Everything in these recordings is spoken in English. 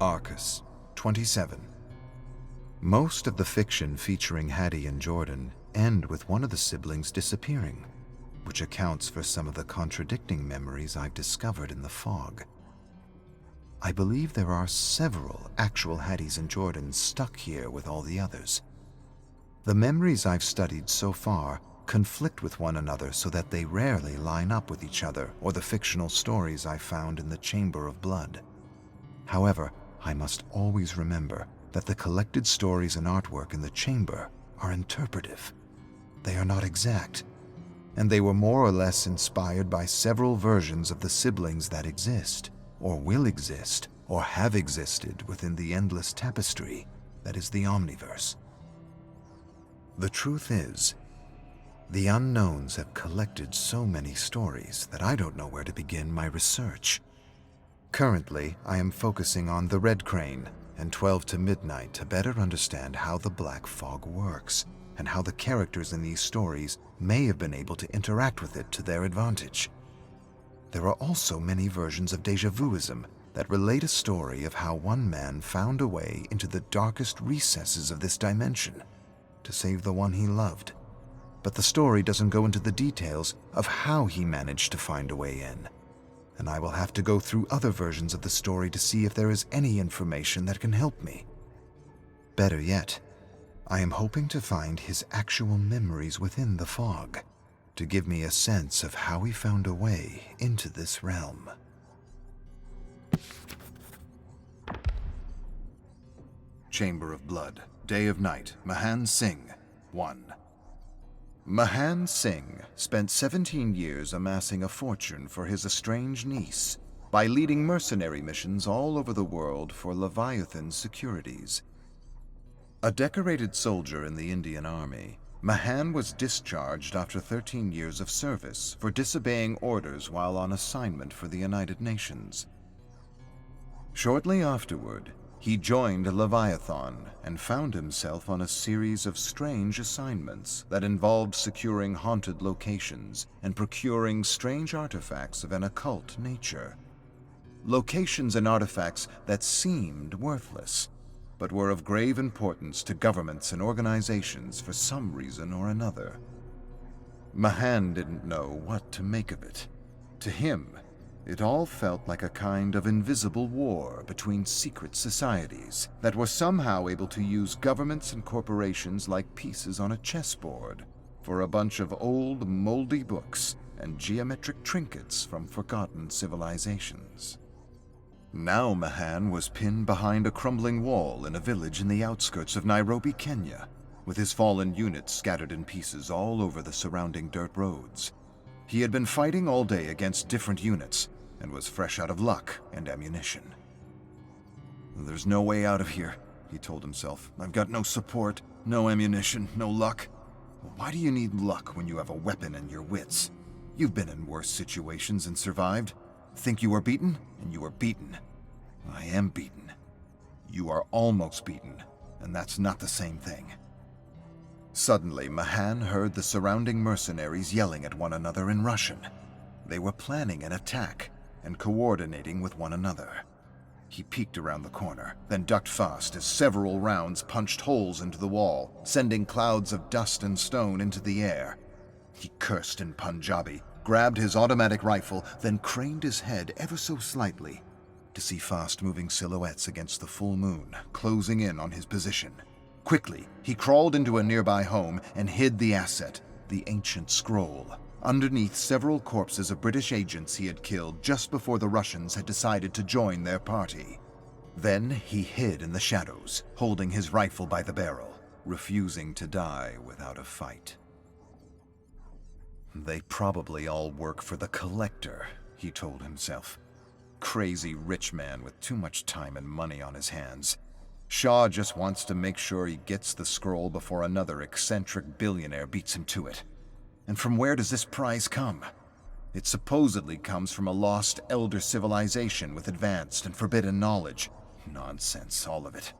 Arcus, 27. Most of the fiction featuring Hattie and Jordan end with one of the siblings disappearing, which accounts for some of the contradicting memories I've discovered in the fog. I believe there are several actual Hatties and Jordans stuck here with all the others. The memories I've studied so far conflict with one another so that they rarely line up with each other or the fictional stories I found in the Chamber of Blood. However, I must always remember that the collected stories and artwork in the chamber are interpretive. They are not exact, and they were more or less inspired by several versions of the siblings that exist, or will exist, or have existed within the endless tapestry that is the Omniverse. The truth is, the unknowns have collected so many stories that I don't know where to begin my research. Currently, I am focusing on the Red Crane and 12 to Midnight to better understand how the Black Fog works and how the characters in these stories may have been able to interact with it to their advantage. There are also many versions of déjà vuism that relate a story of how one man found a way into the darkest recesses of this dimension to save the one he loved. But the story doesn't go into the details of how he managed to find a way in, and I will have to go through other versions of the story to see if there is any information that can help me. Better yet, I am hoping to find his actual memories within the fog to give me a sense of how he found a way into this realm. Chamber of Blood, Day of Night, Mahan Singh, 1. Mahan Singh spent 17 years amassing a fortune for his estranged niece by leading mercenary missions all over the world for Leviathan Securities. A decorated soldier in the Indian Army, Mahan was discharged after 13 years of service for disobeying orders while on assignment for the United Nations. Shortly afterward, he joined Leviathan and found himself on a series of strange assignments that involved securing haunted locations and procuring strange artifacts of an occult nature. Locations and artifacts that seemed worthless, but were of grave importance to governments and organizations for some reason or another. Mahan didn't know what to make of it. To him, it all felt like a kind of invisible war between secret societies that were somehow able to use governments and corporations like pieces on a chessboard for a bunch of old, moldy books and geometric trinkets from forgotten civilizations. Now Mahan was pinned behind a crumbling wall in a village in the outskirts of Nairobi, Kenya, with his fallen units scattered in pieces all over the surrounding dirt roads. He had been fighting all day against different units and was fresh out of luck and ammunition. "There's no way out of here," he told himself. "I've got no support, no ammunition, no luck." "Why do you need luck when you have a weapon and your wits? You've been in worse situations and survived. Think you were beaten, and you were beaten. I am beaten. You are almost beaten, and that's not the same thing." Suddenly, Mahan heard the surrounding mercenaries yelling at one another in Russian. They were planning an attack and coordinating with one another. He peeked around the corner, then ducked fast as several rounds punched holes into the wall, sending clouds of dust and stone into the air. He cursed in Punjabi, grabbed his automatic rifle, then craned his head ever so slightly to see fast-moving silhouettes against the full moon closing in on his position. Quickly, he crawled into a nearby home and hid the asset, the ancient scroll, underneath several corpses of British agents he had killed just before the Russians had decided to join their party. Then he hid in the shadows, holding his rifle by the barrel, refusing to die without a fight. "They probably all work for the Collector," he told himself. "Crazy rich man with too much time and money on his hands. Shaw just wants to make sure he gets the scroll before another eccentric billionaire beats him to it. And from where does this prize come? It supposedly comes from a lost elder civilization with advanced and forbidden knowledge. Nonsense, all of it.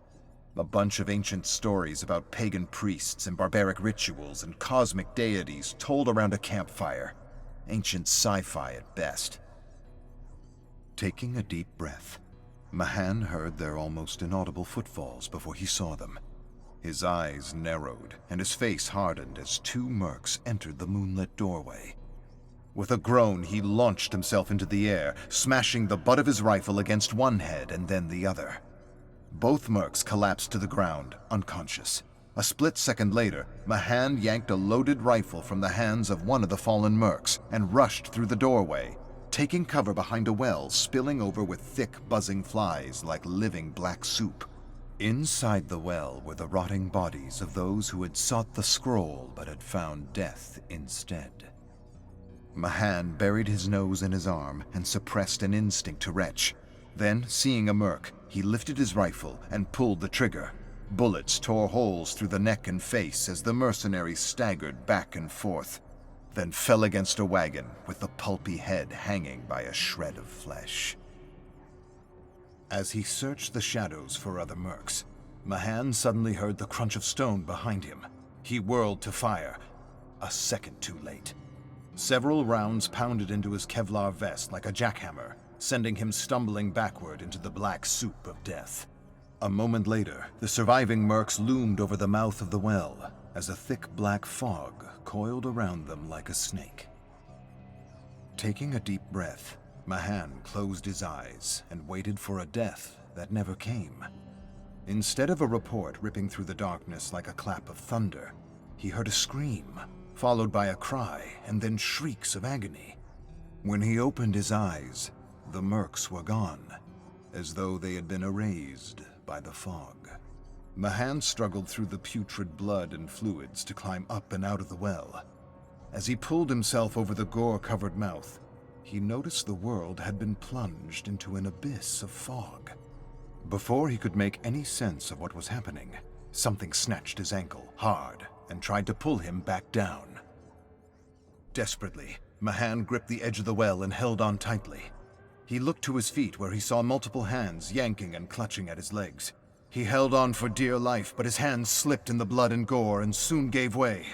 A bunch of ancient stories about pagan priests and barbaric rituals and cosmic deities told around a campfire. Ancient sci-fi at best." Taking a deep breath, Mahan heard their almost inaudible footfalls before he saw them. His eyes narrowed, and his face hardened as two mercs entered the moonlit doorway. With a groan, he launched himself into the air, smashing the butt of his rifle against one head and then the other. Both mercs collapsed to the ground, unconscious. A split second later, Mahan yanked a loaded rifle from the hands of one of the fallen mercs and rushed through the doorway, taking cover behind a well spilling over with thick, buzzing flies like living black soup. Inside the well were the rotting bodies of those who had sought the scroll but had found death instead. Mahan buried his nose in his arm and suppressed an instinct to retch. Then, seeing a merc, he lifted his rifle and pulled the trigger. Bullets tore holes through the neck and face as the mercenary staggered back and forth, then fell against a wagon with the pulpy head hanging by a shred of flesh. As he searched the shadows for other mercs, Mahan suddenly heard the crunch of stone behind him. He whirled to fire, a second too late. Several rounds pounded into his Kevlar vest like a jackhammer, sending him stumbling backward into the black soup of death. A moment later, the surviving mercs loomed over the mouth of the well as a thick black fog coiled around them like a snake. Taking a deep breath, Mahan closed his eyes and waited for a death that never came. Instead of a report ripping through the darkness like a clap of thunder, he heard a scream, followed by a cry and then shrieks of agony. When he opened his eyes, the mercs were gone, as though they had been erased by the fog. Mahan struggled through the putrid blood and fluids to climb up and out of the well. As he pulled himself over the gore-covered mouth, he noticed the world had been plunged into an abyss of fog. Before he could make any sense of what was happening, something snatched his ankle hard and tried to pull him back down. Desperately, Mahan gripped the edge of the well and held on tightly. He looked to his feet where he saw multiple hands yanking and clutching at his legs. He held on for dear life, but his hands slipped in the blood and gore and soon gave way.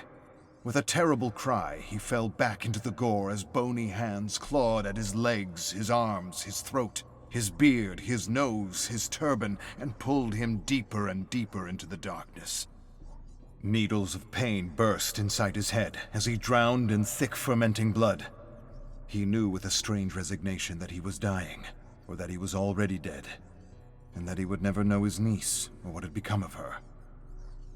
With a terrible cry, he fell back into the gore as bony hands clawed at his legs, his arms, his throat, his beard, his nose, his turban, and pulled him deeper and deeper into the darkness. Needles of pain burst inside his head as he drowned in thick fermenting blood. He knew with a strange resignation that he was dying, or that he was already dead, and that he would never know his niece or what had become of her.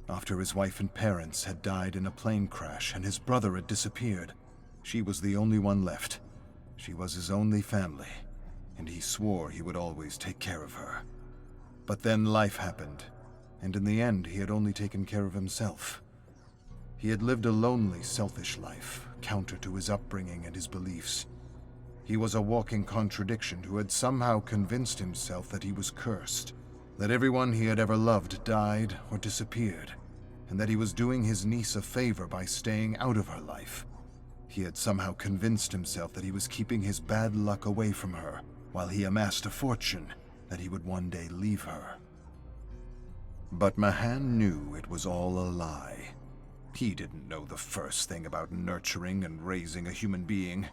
After his wife and parents had died in a plane crash and his brother had disappeared, she was the only one left. She was his only family, and he swore he would always take care of her. But then life happened, and in the end he had only taken care of himself. He had lived a lonely, selfish life, counter to his upbringing and his beliefs. He was a walking contradiction who had somehow convinced himself that he was cursed, that everyone he had ever loved died or disappeared, and that he was doing his niece a favor by staying out of her life. He had somehow convinced himself that he was keeping his bad luck away from her, while he amassed a fortune that he would one day leave her. But Mahan knew it was all a lie. He didn't know the first thing about nurturing and raising a human being.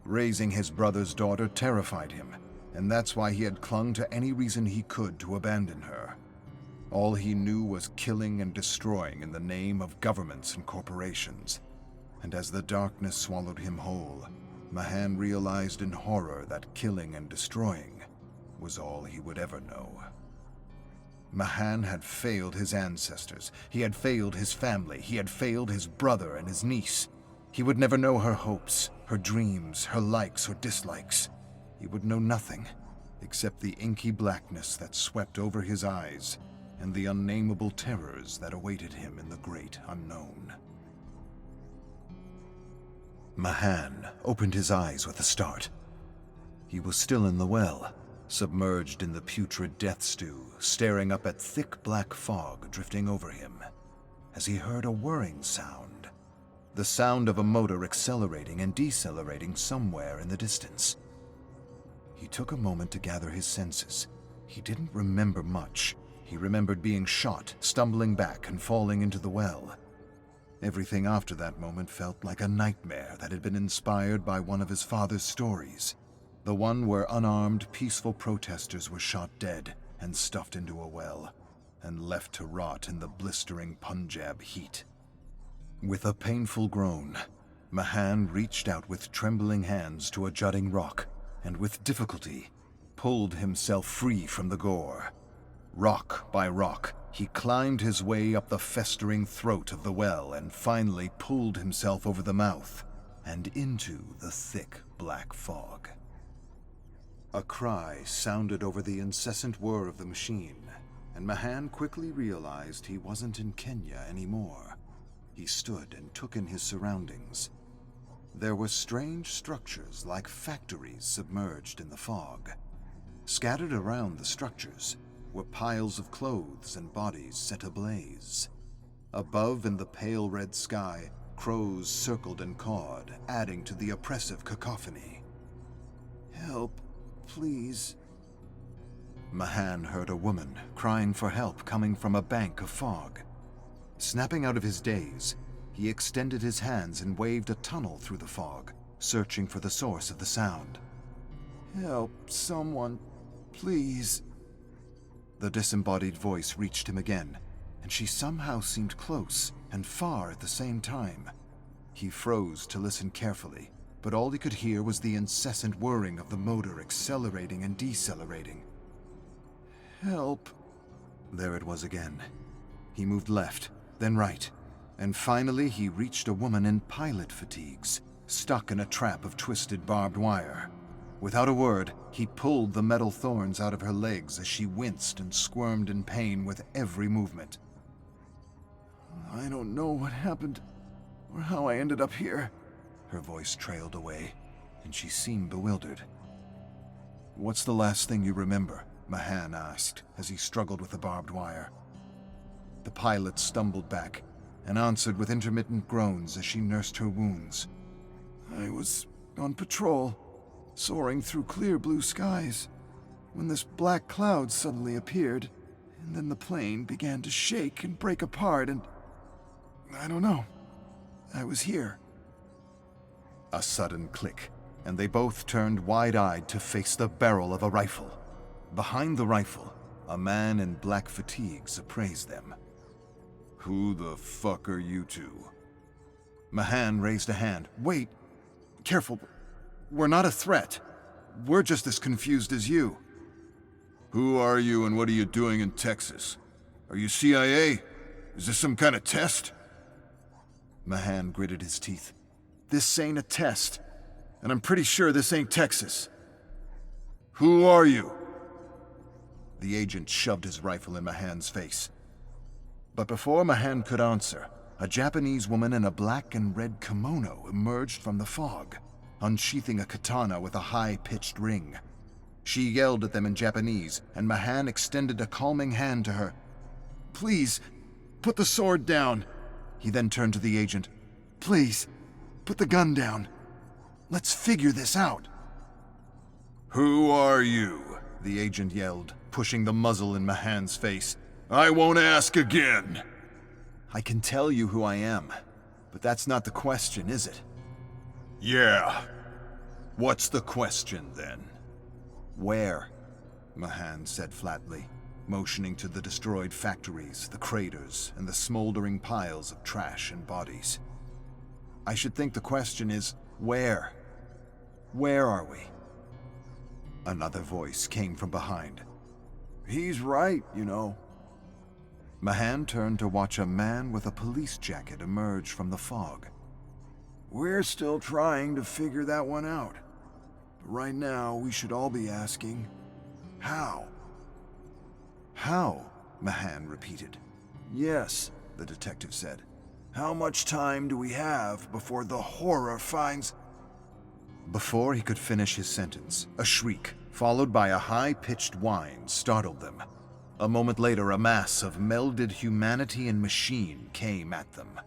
Raising his brother's daughter terrified him, and that's why he had clung to any reason he could to abandon her. All he knew was killing and destroying in the name of governments and corporations. And as the darkness swallowed him whole, Mahan realized in horror that killing and destroying was all he would ever know. Mahan had failed his ancestors, he had failed his family, he had failed his brother and his niece. He would never know her hopes, her dreams, her likes or dislikes. He would know nothing except the inky blackness that swept over his eyes and the unnameable terrors that awaited him in the great unknown. Mahan opened his eyes with a start. He was still in the well, submerged in the putrid death stew, staring up at thick black fog drifting over him, as he heard a whirring sound, the sound of a motor accelerating and decelerating somewhere in the distance. He took a moment to gather his senses. He didn't remember much. He remembered being shot, stumbling back, and falling into the well. Everything after that moment felt like a nightmare that had been inspired by one of his father's stories. The one where unarmed, peaceful protesters were shot dead and stuffed into a well, and left to rot in the blistering Punjab heat. With a painful groan, Mahan reached out with trembling hands to a jutting rock, and with difficulty pulled himself free from the gore. Rock by rock, he climbed his way up the festering throat of the well and finally pulled himself over the mouth and into the thick black fog. A cry sounded over the incessant whir of the machine, and Mahan quickly realized he wasn't in Kenya anymore. He stood and took in his surroundings. There were strange structures like factories submerged in the fog. Scattered around the structures were piles of clothes and bodies set ablaze. Above in the pale red sky, crows circled and cawed, adding to the oppressive cacophony. "Help, please." Mahan heard a woman crying for help coming from a bank of fog. Snapping out of his daze, he extended his hands and waved a tunnel through the fog, searching for the source of the sound. "Help, someone, please." The disembodied voice reached him again, and she somehow seemed close and far at the same time. He froze to listen carefully, but all he could hear was the incessant whirring of the motor accelerating and decelerating. "Help." There it was again. He moved left, then right, and finally he reached a woman in pilot fatigues, stuck in a trap of twisted barbed wire. Without a word, he pulled the metal thorns out of her legs as she winced and squirmed in pain with every movement. "I don't know what happened or how I ended up here." Her voice trailed away, and she seemed bewildered. "What's the last thing you remember?" Mahan asked as he struggled with the barbed wire. The pilot stumbled back and answered with intermittent groans as she nursed her wounds. "I was on patrol, soaring through clear blue skies, when this black cloud suddenly appeared, and then the plane began to shake and break apart, and I don't know. I was here." A sudden click, and they both turned wide-eyed to face the barrel of a rifle. Behind the rifle, a man in black fatigues appraised them. "Who the fuck are you two?" Mahan raised a hand. "Wait, careful. We're not a threat. We're just as confused as you." "Who are you and what are you doing in Texas? Are you CIA? Is this some kind of test?" Mahan gritted his teeth. "This ain't a test, and I'm pretty sure this ain't Texas." "Who are you?" The agent shoved his rifle in Mahan's face. But before Mahan could answer, a Japanese woman in a black and red kimono emerged from the fog, unsheathing a katana with a high-pitched ring. She yelled at them in Japanese, and Mahan extended a calming hand to her. "Please, put the sword down." He then turned to the agent. "Please, put the gun down. Let's figure this out." "Who are you?" the agent yelled, pushing the muzzle in Mahan's face. "I won't ask again." "I can tell you who I am, but that's not the question, is it?" "Yeah. What's the question, then?" "Where?" Mahan said flatly, motioning to the destroyed factories, the craters, and the smoldering piles of trash and bodies. "I should think the question is, where? Where are we?" Another voice came from behind. "He's right, you know." Mahan turned to watch a man with a police jacket emerge from the fog. "We're still trying to figure that one out. But right now, we should all be asking, how?" "How?" Mahan repeated. "Yes," the detective said. "How much time do we have before the horror finds—" Before he could finish his sentence, a shriek, followed by a high-pitched whine, startled them. A moment later, a mass of melded humanity and machine came at them.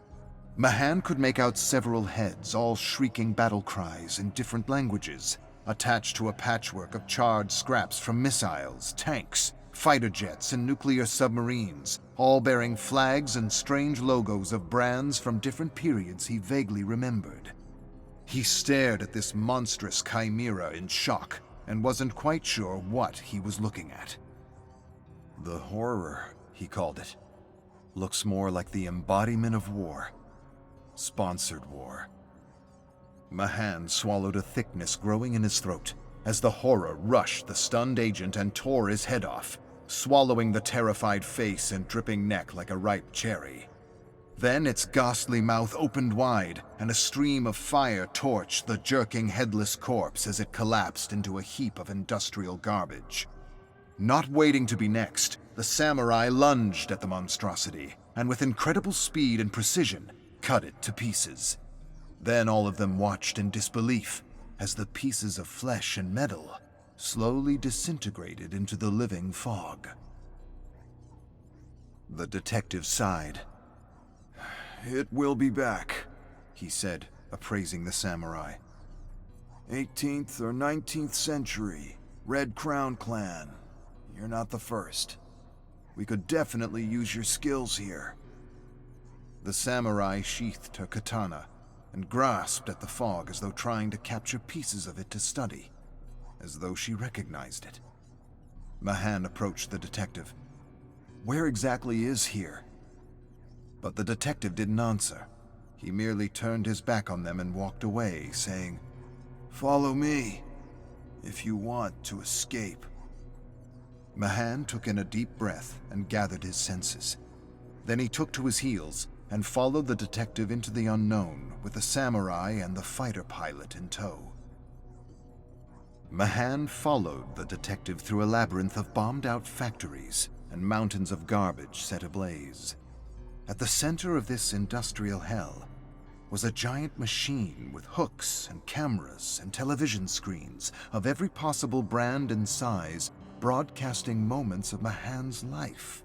Mahan could make out several heads, all shrieking battle cries in different languages, attached to a patchwork of charred scraps from missiles, tanks, fighter jets, and nuclear submarines, all bearing flags and strange logos of brands from different periods he vaguely remembered. He stared at this monstrous chimera in shock, and wasn't quite sure what he was looking at. The horror, he called it, looks more like the embodiment of war. Sponsored war. Mahan swallowed a thickness growing in his throat as the horror rushed the stunned agent and tore his head off, swallowing the terrified face and dripping neck like a ripe cherry. Then its ghastly mouth opened wide, and a stream of fire torched the jerking headless corpse as it collapsed into a heap of industrial garbage. Not waiting to be next, the samurai lunged at the monstrosity, and with incredible speed and precision, cut it to pieces. Then all of them watched in disbelief as the pieces of flesh and metal slowly disintegrated into the living fog. The detective sighed. "It will be back," he said, appraising the samurai. 18th or 19th century, Red Crown clan. You're not the first. We could definitely use your skills here. The samurai sheathed her katana and grasped at the fog as though trying to capture pieces of it to study, as though she recognized it. Mahan approached the detective. "Where exactly is here?" But the detective didn't answer. He merely turned his back on them and walked away, saying, "Follow me, if you want to escape." Mahan took in a deep breath and gathered his senses. Then he took to his heels and followed the detective into the unknown with the samurai and the fighter pilot in tow. Mahan followed the detective through a labyrinth of bombed-out factories and mountains of garbage set ablaze. At the center of this industrial hell was a giant machine with hooks and cameras and television screens of every possible brand and size, broadcasting moments of Mahan's life,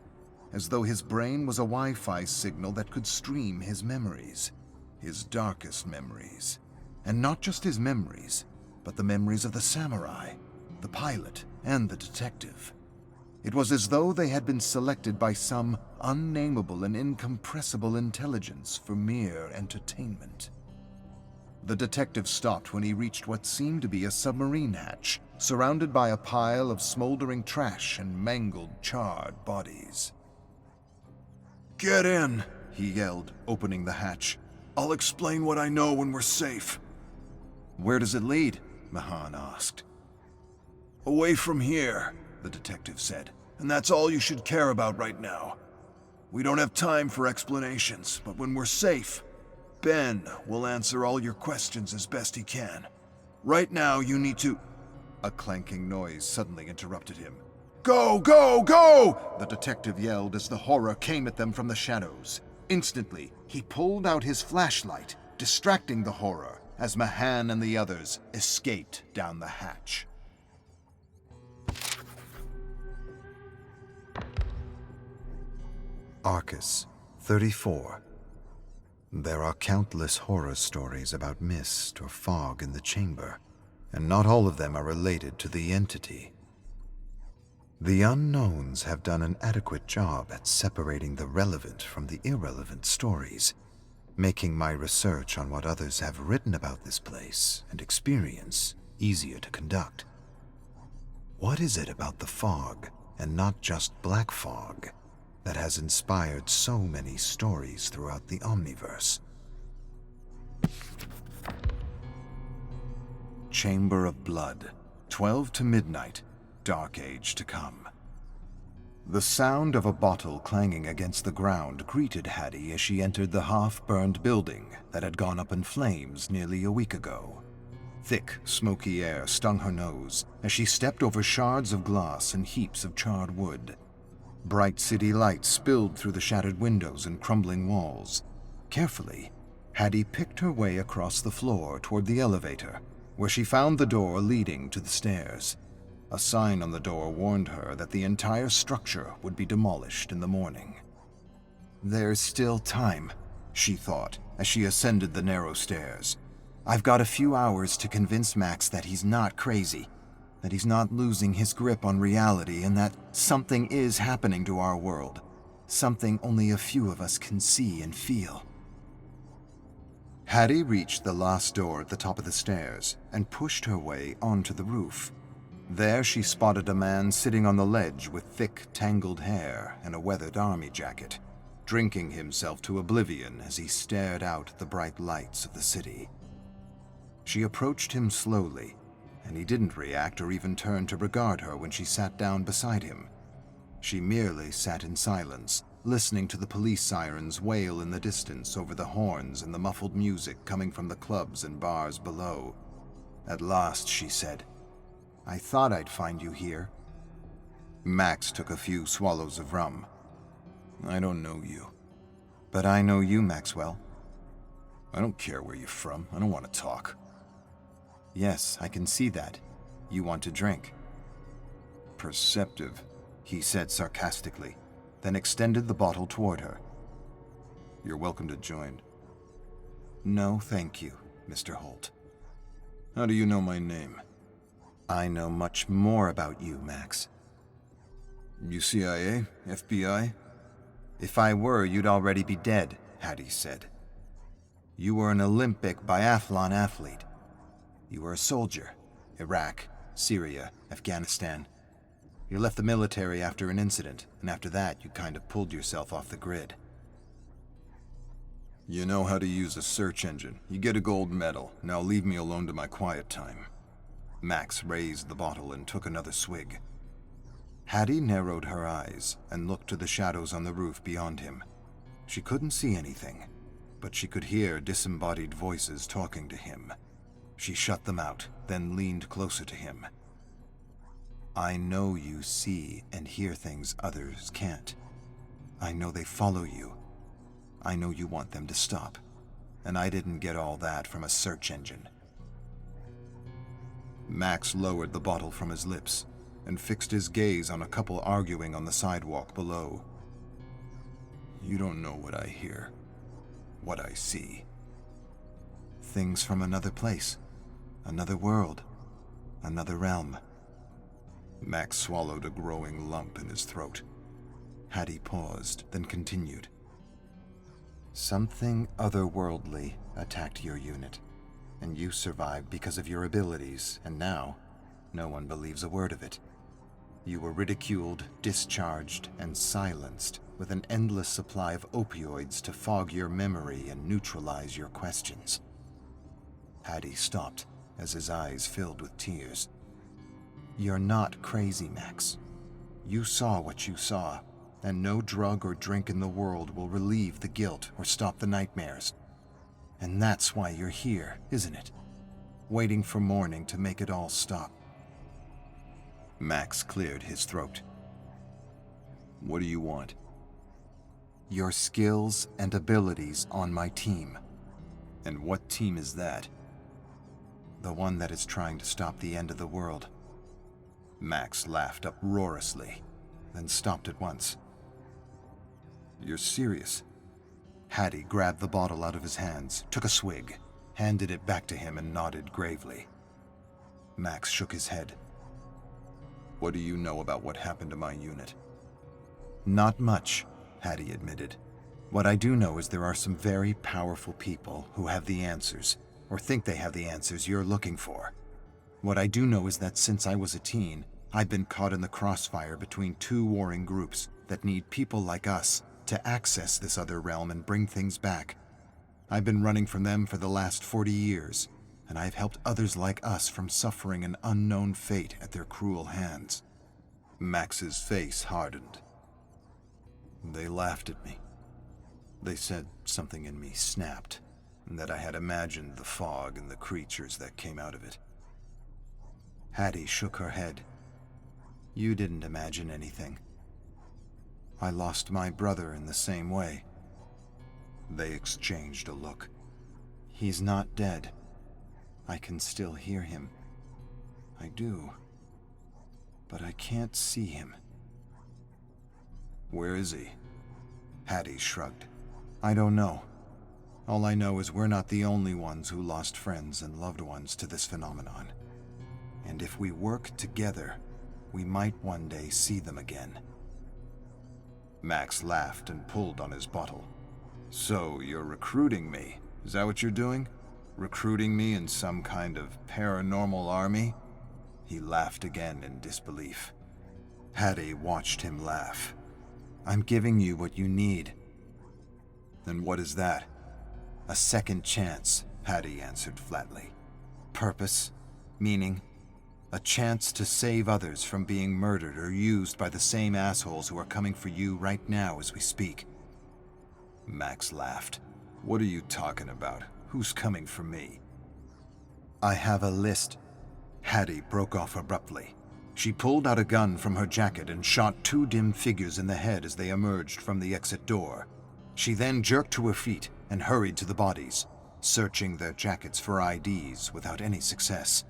as though his brain was a Wi-Fi signal that could stream his memories, his darkest memories. And not just his memories, but the memories of the samurai, the pilot, and the detective. It was as though they had been selected by some unnameable and incompressible intelligence for mere entertainment. The detective stopped when he reached what seemed to be a submarine hatch, surrounded by a pile of smoldering trash and mangled, charred bodies. "Get in," he yelled, opening the hatch. "I'll explain what I know when we're safe." "Where does it lead?" Mahan asked. "Away from here," the detective said, "and that's all you should care about right now. We don't have time for explanations, but when we're safe, Ben will answer all your questions as best he can. Right now, you need to—" A clanking noise suddenly interrupted him. "Go, go, go!" the detective yelled as the horror came at them from the shadows. Instantly, he pulled out his flashlight, distracting the horror as Mahan and the others escaped down the hatch. Arcus, 34. There are countless horror stories about mist or fog in the chamber, and not all of them are related to the entity. The unknowns have done an adequate job at separating the relevant from the irrelevant stories, making my research on what others have written about this place and experience easier to conduct. What is it about the fog, and not just black fog, that has inspired so many stories throughout the Omniverse? Chamber of Blood, 12 to midnight, Dark Age to come. The sound of a bottle clanging against the ground greeted Hattie as she entered the half-burned building that had gone up in flames nearly a week ago. Thick, smoky air stung her nose as she stepped over shards of glass and heaps of charred wood. Bright city lights spilled through the shattered windows and crumbling walls. Carefully, Hattie picked her way across the floor toward the elevator, where she found the door leading to the stairs. A sign on the door warned her that the entire structure would be demolished in the morning. There's still time, she thought as she ascended the narrow stairs. I've got a few hours to convince Max that he's not crazy, that he's not losing his grip on reality, and that something is happening to our world, something only a few of us can see and feel. Hattie reached the last door at the top of the stairs and pushed her way onto the roof. There she spotted a man sitting on the ledge with thick, tangled hair and a weathered army jacket, drinking himself to oblivion as he stared out at the bright lights of the city. She approached him slowly, and he didn't react or even turn to regard her when she sat down beside him. She merely sat in silence, listening to the police sirens wail in the distance over the horns and the muffled music coming from the clubs and bars below. At last she said, "I thought I'd find you here." Max took a few swallows of rum. "I don't know you." "But I know you, Maxwell." "I don't care where you're from. I don't want to talk." "Yes, I can see that. You want to drink." "Perceptive," he said sarcastically, then extended the bottle toward her. "You're welcome to join." "No, thank you, Mr. Holt." "How do you know my name?" "I know much more about you, Max." "You CIA? FBI? "If I were, you'd already be dead," Hattie said. "You were an Olympic biathlon athlete. You were a soldier. Iraq, Syria, Afghanistan. You left the military after an incident, and after that you kind of pulled yourself off the grid." "You know how to use a search engine. You get a gold medal. Now leave me alone to my quiet time." Max raised the bottle and took another swig. Hattie narrowed her eyes and looked to the shadows on the roof beyond him. She couldn't see anything, but she could hear disembodied voices talking to him. She shut them out, then leaned closer to him. "I know you see and hear things others can't. I know they follow you. I know you want them to stop. And I didn't get all that from a search engine." Max lowered the bottle from his lips and fixed his gaze on a couple arguing on the sidewalk below. "You don't know what I hear, what I see." "Things from another place, another world, another realm." Max swallowed a growing lump in his throat. Hattie paused, then continued. "Something otherworldly attacked your unit, and you survived because of your abilities, and now no one believes a word of it. You were ridiculed, discharged, and silenced with an endless supply of opioids to fog your memory and neutralize your questions." Hattie stopped as his eyes filled with tears. "You're not crazy, Max. You saw what you saw, and no drug or drink in the world will relieve the guilt or stop the nightmares. And that's why you're here, isn't it? Waiting for morning to make it all stop." Max cleared his throat. "What do you want?" "Your skills and abilities on my team." "And what team is that?" "The one that is trying to stop the end of the world." Max laughed uproariously, then stopped at once. "You're serious?" Hattie grabbed the bottle out of his hands, took a swig, handed it back to him, and nodded gravely. Max shook his head. "What do you know about what happened to my unit?" "Not much," Hattie admitted. "What I do know is there are some very powerful people who have the answers, or think they have the answers you're looking for. What I do know is that since I was a teen, I've been caught in the crossfire between two warring groups that need people like us to access this other realm and bring things back. I've been running from them for the last 40 years, and I've helped others like us from suffering an unknown fate at their cruel hands." Max's face hardened. "They laughed at me. They said something in me snapped, and that I had imagined the fog and the creatures that came out of it." Hattie shook her head. "You didn't imagine anything. I lost my brother in the same way." They exchanged a look. "He's not dead. I can still hear him. I do. But I can't see him." "Where is he?" Hattie shrugged. "I don't know. All I know is we're not the only ones who lost friends and loved ones to this phenomenon. And if we work together, we might one day see them again." Max laughed and pulled on his bottle. "So you're recruiting me? Is that what you're doing? Recruiting me in some kind of paranormal army?" He laughed again in disbelief. Hattie watched him laugh. "I'm giving you what you need." "Then what is that?" "A second chance," Hattie answered flatly. "Purpose, meaning, a chance to save others from being murdered or used by the same assholes who are coming for you right now as we speak." Max laughed. "What are you talking about? Who's coming for me?" "I have a list." Hattie broke off abruptly. She pulled out a gun from her jacket and shot 2 dim figures in the head as they emerged from the exit door. She then jerked to her feet and hurried to the bodies, searching their jackets for IDs without any success.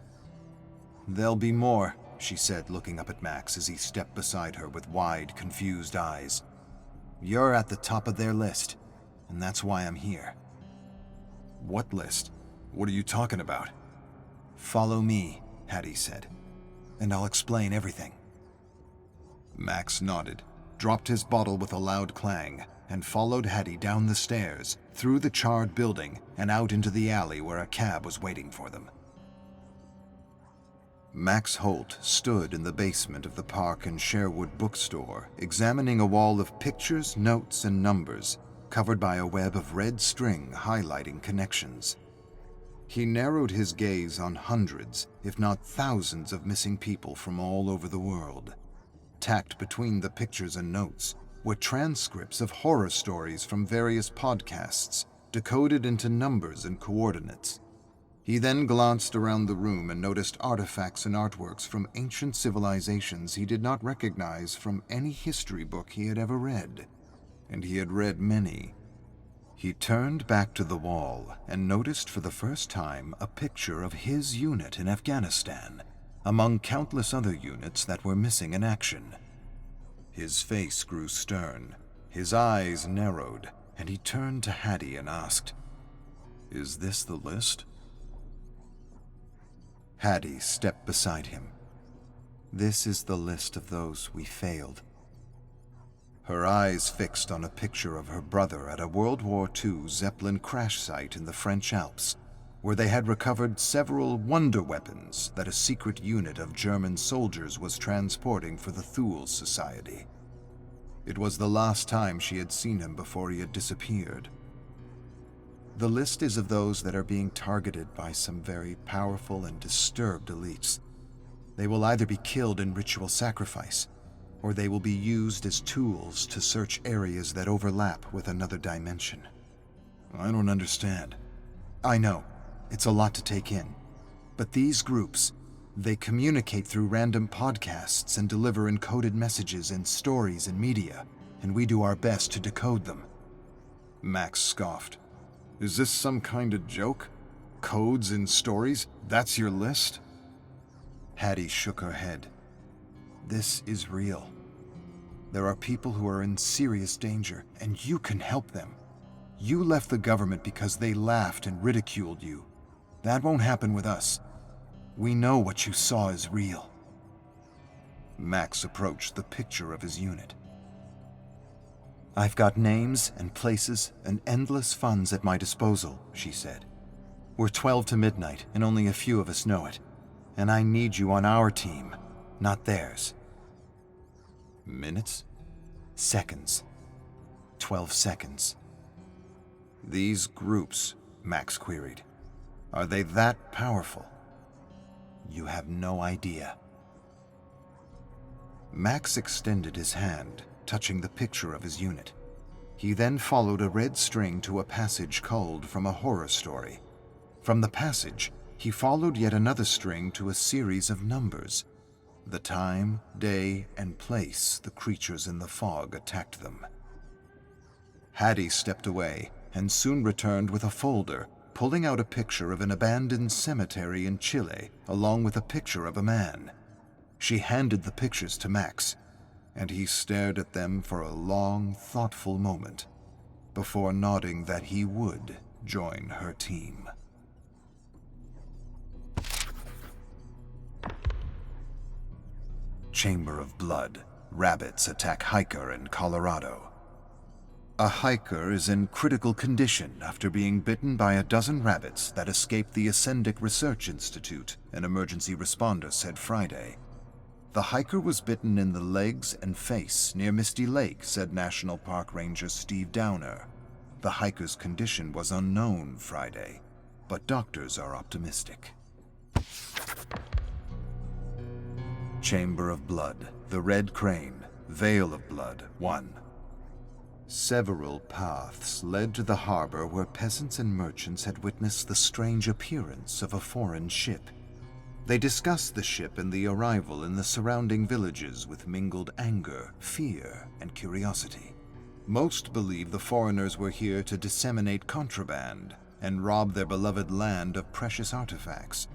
"There'll be more," she said, looking up at Max as he stepped beside her with wide, confused eyes. "You're at the top of their list, and that's why I'm here." "What list? What are you talking about?" "Follow me," Hattie said, "and I'll explain everything." Max nodded, dropped his bottle with a loud clang, and followed Hattie down the stairs, through the charred building, and out into the alley where a cab was waiting for them. Max Holt stood in the basement of the Park and Sherwood bookstore, examining a wall of pictures, notes, and numbers, covered by a web of red string highlighting connections. He narrowed his gaze on hundreds, if not thousands, of missing people from all over the world. Tacked between the pictures and notes were transcripts of horror stories from various podcasts, decoded into numbers and coordinates. He then glanced around the room and noticed artifacts and artworks from ancient civilizations he did not recognize from any history book he had ever read, and he had read many. He turned back to the wall and noticed for the first time a picture of his unit in Afghanistan, among countless other units that were missing in action. His face grew stern, his eyes narrowed, and he turned to Hattie and asked, "Is this the list?" Hattie stepped beside him. "This is the list of those we failed." Her eyes fixed on a picture of her brother at a World War II Zeppelin crash site in the French Alps, where they had recovered several wonder weapons that a secret unit of German soldiers was transporting for the Thule Society. It was the last time she had seen him before he had disappeared. The list is of those that are being targeted by some very powerful and disturbed elites. They will either be killed in ritual sacrifice, or they will be used as tools to search areas that overlap with another dimension. I don't understand. I know, it's a lot to take in. But these groups, they communicate through random podcasts and deliver encoded messages in stories and media, and we do our best to decode them. Max scoffed. Is this some kind of joke? Codes in stories? That's your list? Hattie shook her head. This is real. There are people who are in serious danger, and you can help them. You left the government because they laughed and ridiculed you. That won't happen with us. We know what you saw is real. Max approached the picture of his unit. I've got names and places and endless funds at my disposal, she said. We're 12 to midnight, and only a few of us know it. And I need you on our team, not theirs. Minutes? Seconds. 12 seconds. These groups, Max queried, are they that powerful? You have no idea. Max extended his hand, touching the picture of his unit. He then followed a red string to a passage culled from a horror story. From the passage, he followed yet another string to a series of numbers. The time, day, and place the creatures in the fog attacked them. Hattie stepped away and soon returned with a folder, pulling out a picture of an abandoned cemetery in Chile, along with a picture of a man. She handed the pictures to Max, and he stared at them for a long, thoughtful moment, before nodding that he would join her team. Chamber of Blood. Rabbits attack hiker in Colorado. A hiker is in critical condition after being bitten by a dozen rabbits that escaped the Ascendic Research Institute, an emergency responder said Friday. The hiker was bitten in the legs and face near Misty Lake, said National Park Ranger Steve Downer. The hiker's condition was unknown Friday, but doctors are optimistic. Chamber of Blood, The Red Crane, Veil of Blood, 1. Several paths led to the harbor where peasants and merchants had witnessed the strange appearance of a foreign ship. They discussed the ship and the arrival in the surrounding villages with mingled anger, fear, and curiosity. Most believe the foreigners were here to disseminate contraband and rob their beloved land of precious artifacts.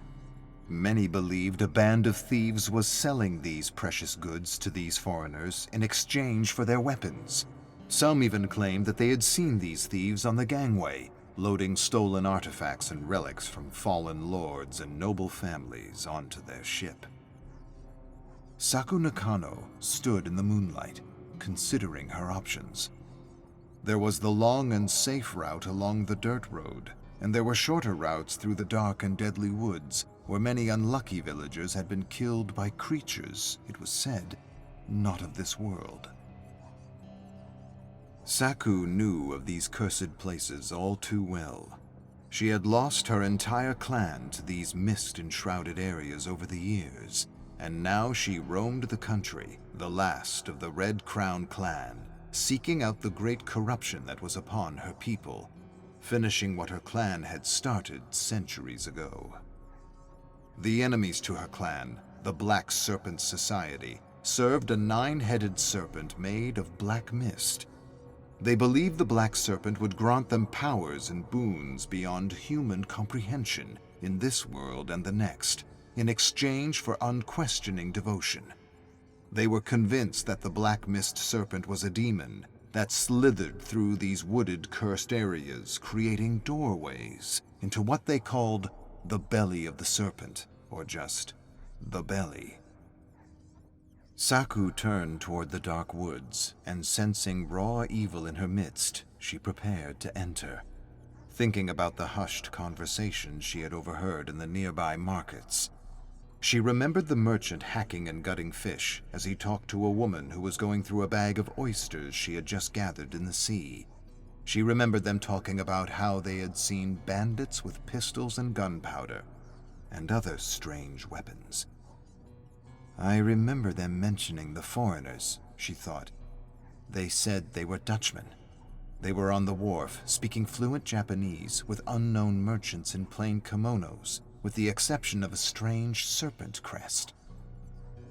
Many believed a band of thieves was selling these precious goods to these foreigners in exchange for their weapons. Some even claimed that they had seen these thieves on the gangway, loading stolen artifacts and relics from fallen lords and noble families onto their ship. Saku Nakano stood in the moonlight, considering her options. There was the long and safe route along the dirt road, and there were shorter routes through the dark and deadly woods, where many unlucky villagers had been killed by creatures, it was said, not of this world. Saku knew of these cursed places all too well. She had lost her entire clan to these mist-enshrouded areas over the years, and now she roamed the country, the last of the Red Crown clan, seeking out the great corruption that was upon her people, finishing what her clan had started centuries ago. The enemies to her clan, the Black Serpent Society, served a 9-headed serpent made of black mist. They believed the Black Serpent would grant them powers and boons beyond human comprehension in this world and the next, in exchange for unquestioning devotion. They were convinced that the Black Mist Serpent was a demon that slithered through these wooded, cursed areas, creating doorways into what they called the belly of the serpent, or just the belly. Saku turned toward the dark woods, and sensing raw evil in her midst, she prepared to enter, thinking about the hushed conversations she had overheard in the nearby markets. She remembered the merchant hacking and gutting fish as he talked to a woman who was going through a bag of oysters she had just gathered in the sea. She remembered them talking about how they had seen bandits with pistols and gunpowder, and other strange weapons. I remember them mentioning the foreigners, she thought. They said they were Dutchmen. They were on the wharf, speaking fluent Japanese with unknown merchants in plain kimonos, with the exception of a strange serpent crest.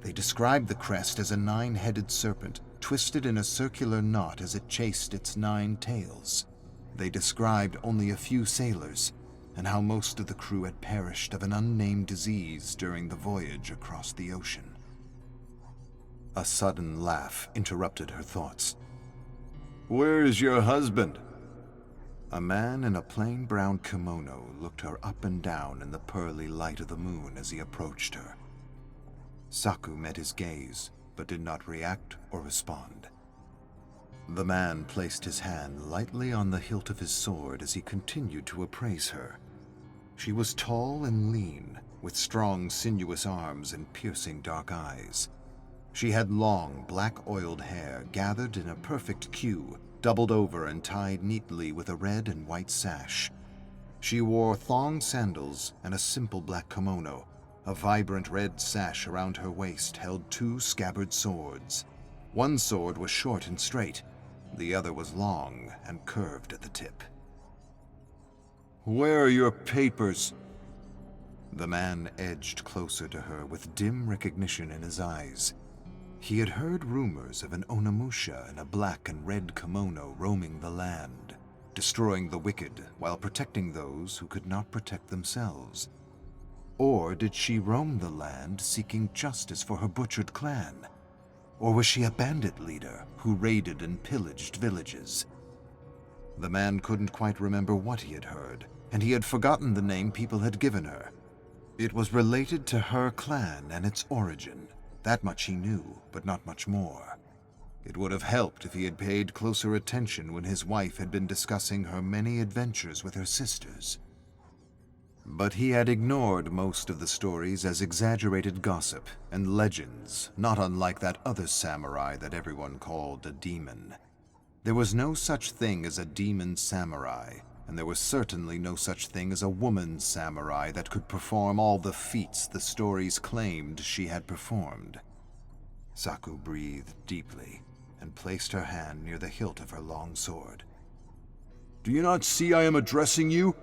They described the crest as a 9-headed serpent, twisted in a circular knot as it chased its 9 tails. They described only a few sailors, and how most of the crew had perished of an unnamed disease during the voyage across the ocean. A sudden laugh interrupted her thoughts. "Where is your husband?" A man in a plain brown kimono looked her up and down in the pearly light of the moon as he approached her. Saku met his gaze, but did not react or respond. The man placed his hand lightly on the hilt of his sword as he continued to appraise her. She was tall and lean, with strong, sinuous arms and piercing dark eyes. She had long, black-oiled hair gathered in a perfect queue, doubled over and tied neatly with a red and white sash. She wore thong sandals and a simple black kimono. A vibrant red sash around her waist held 2 scabbard swords. One sword was short and straight. The other was long and curved at the tip. "Where are your papers?" The man edged closer to her with dim recognition in his eyes. He had heard rumors of an Onimusha in a black and red kimono roaming the land, destroying the wicked while protecting those who could not protect themselves. Or did she roam the land seeking justice for her butchered clan? Or was she a bandit leader who raided and pillaged villages? The man couldn't quite remember what he had heard, and he had forgotten the name people had given her. It was related to her clan and its origin. That much he knew, but not much more. It would have helped if he had paid closer attention when his wife had been discussing her many adventures with her sisters. But he had ignored most of the stories as exaggerated gossip and legends, not unlike that other samurai that everyone called a demon. There was no such thing as a demon samurai, and there was certainly no such thing as a woman samurai that could perform all the feats the stories claimed she had performed. Saku breathed deeply and placed her hand near the hilt of her long sword. "Do you not see I am addressing you?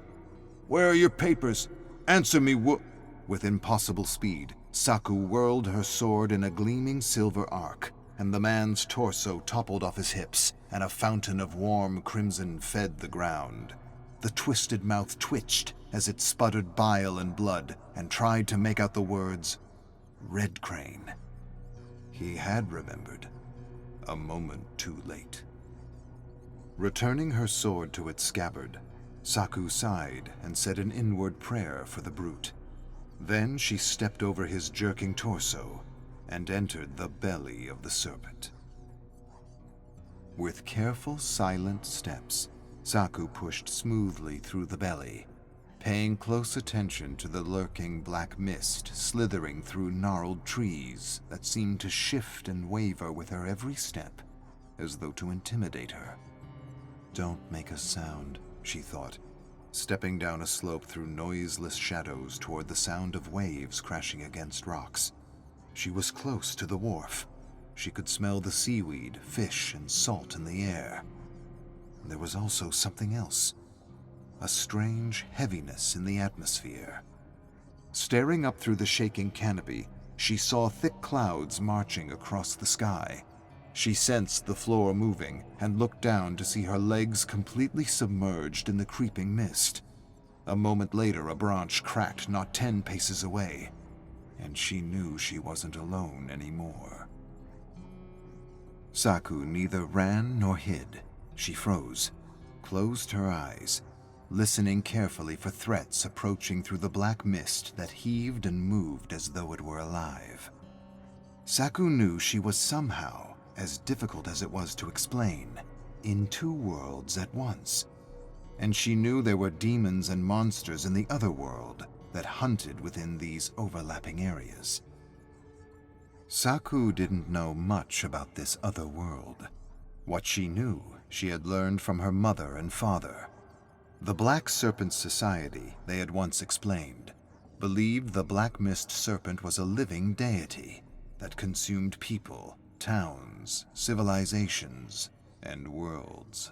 Where are your papers? Answer me, With impossible speed, Saku whirled her sword in a gleaming silver arc, and the man's torso toppled off his hips, and a fountain of warm crimson fed the ground. The twisted mouth twitched as it sputtered bile and blood and tried to make out the words, "Red Crane." He had remembered, a moment too late. Returning her sword to its scabbard, Saku sighed and said an inward prayer for the brute. Then she stepped over his jerking torso and entered the belly of the serpent. With careful, silent steps, Saku pushed smoothly through the belly, paying close attention to the lurking black mist slithering through gnarled trees that seemed to shift and waver with her every step, as though to intimidate her. "Don't make a sound," she thought, stepping down a slope through noiseless shadows toward the sound of waves crashing against rocks. She was close to the wharf. She could smell the seaweed, fish, and salt in the air. There was also something else, a strange heaviness in the atmosphere. Staring up through the shaking canopy, she saw thick clouds marching across the sky. She sensed the floor moving and looked down to see her legs completely submerged in the creeping mist. A moment later, a branch cracked not 10 paces away, and she knew she wasn't alone anymore. Saku neither ran nor hid. She froze, closed her eyes, listening carefully for threats approaching through the black mist that heaved and moved as though it were alive. Saku knew she was somehow, as difficult as it was to explain, in 2 worlds at once. And she knew there were demons and monsters in the other world that hunted within these overlapping areas. Saku didn't know much about this other world. What she knew, she had learned from her mother and father. The Black Serpent Society, they had once explained, believed the Black Mist Serpent was a living deity that consumed people, towns, civilizations, and worlds.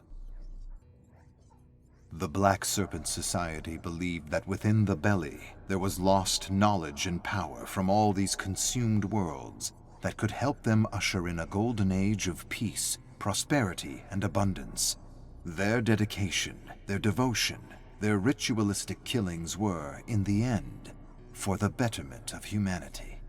The Black Serpent Society believed that within the belly there was lost knowledge and power from all these consumed worlds that could help them usher in a golden age of peace, prosperity, and abundance. Their dedication, their devotion, their ritualistic killings were, in the end, for the betterment of humanity.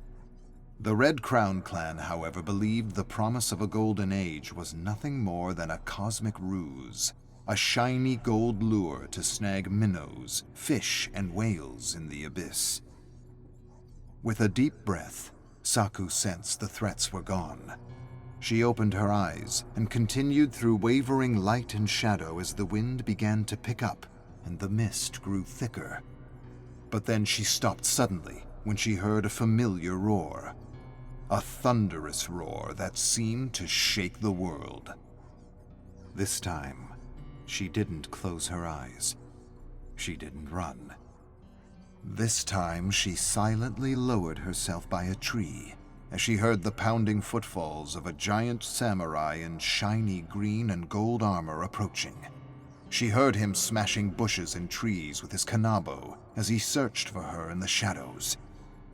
The Red Crown clan, however, believed the promise of a golden age was nothing more than a cosmic ruse, a shiny gold lure to snag minnows, fish, and whales in the abyss. With a deep breath, Saku sensed the threats were gone. She opened her eyes and continued through wavering light and shadow as the wind began to pick up and the mist grew thicker. But then she stopped suddenly when she heard a familiar roar, a thunderous roar that seemed to shake the world. This time, she didn't close her eyes. She didn't run. This time, she silently lowered herself by a tree as she heard the pounding footfalls of a giant samurai in shiny green and gold armor approaching. She heard him smashing bushes and trees with his kanabo as he searched for her in the shadows.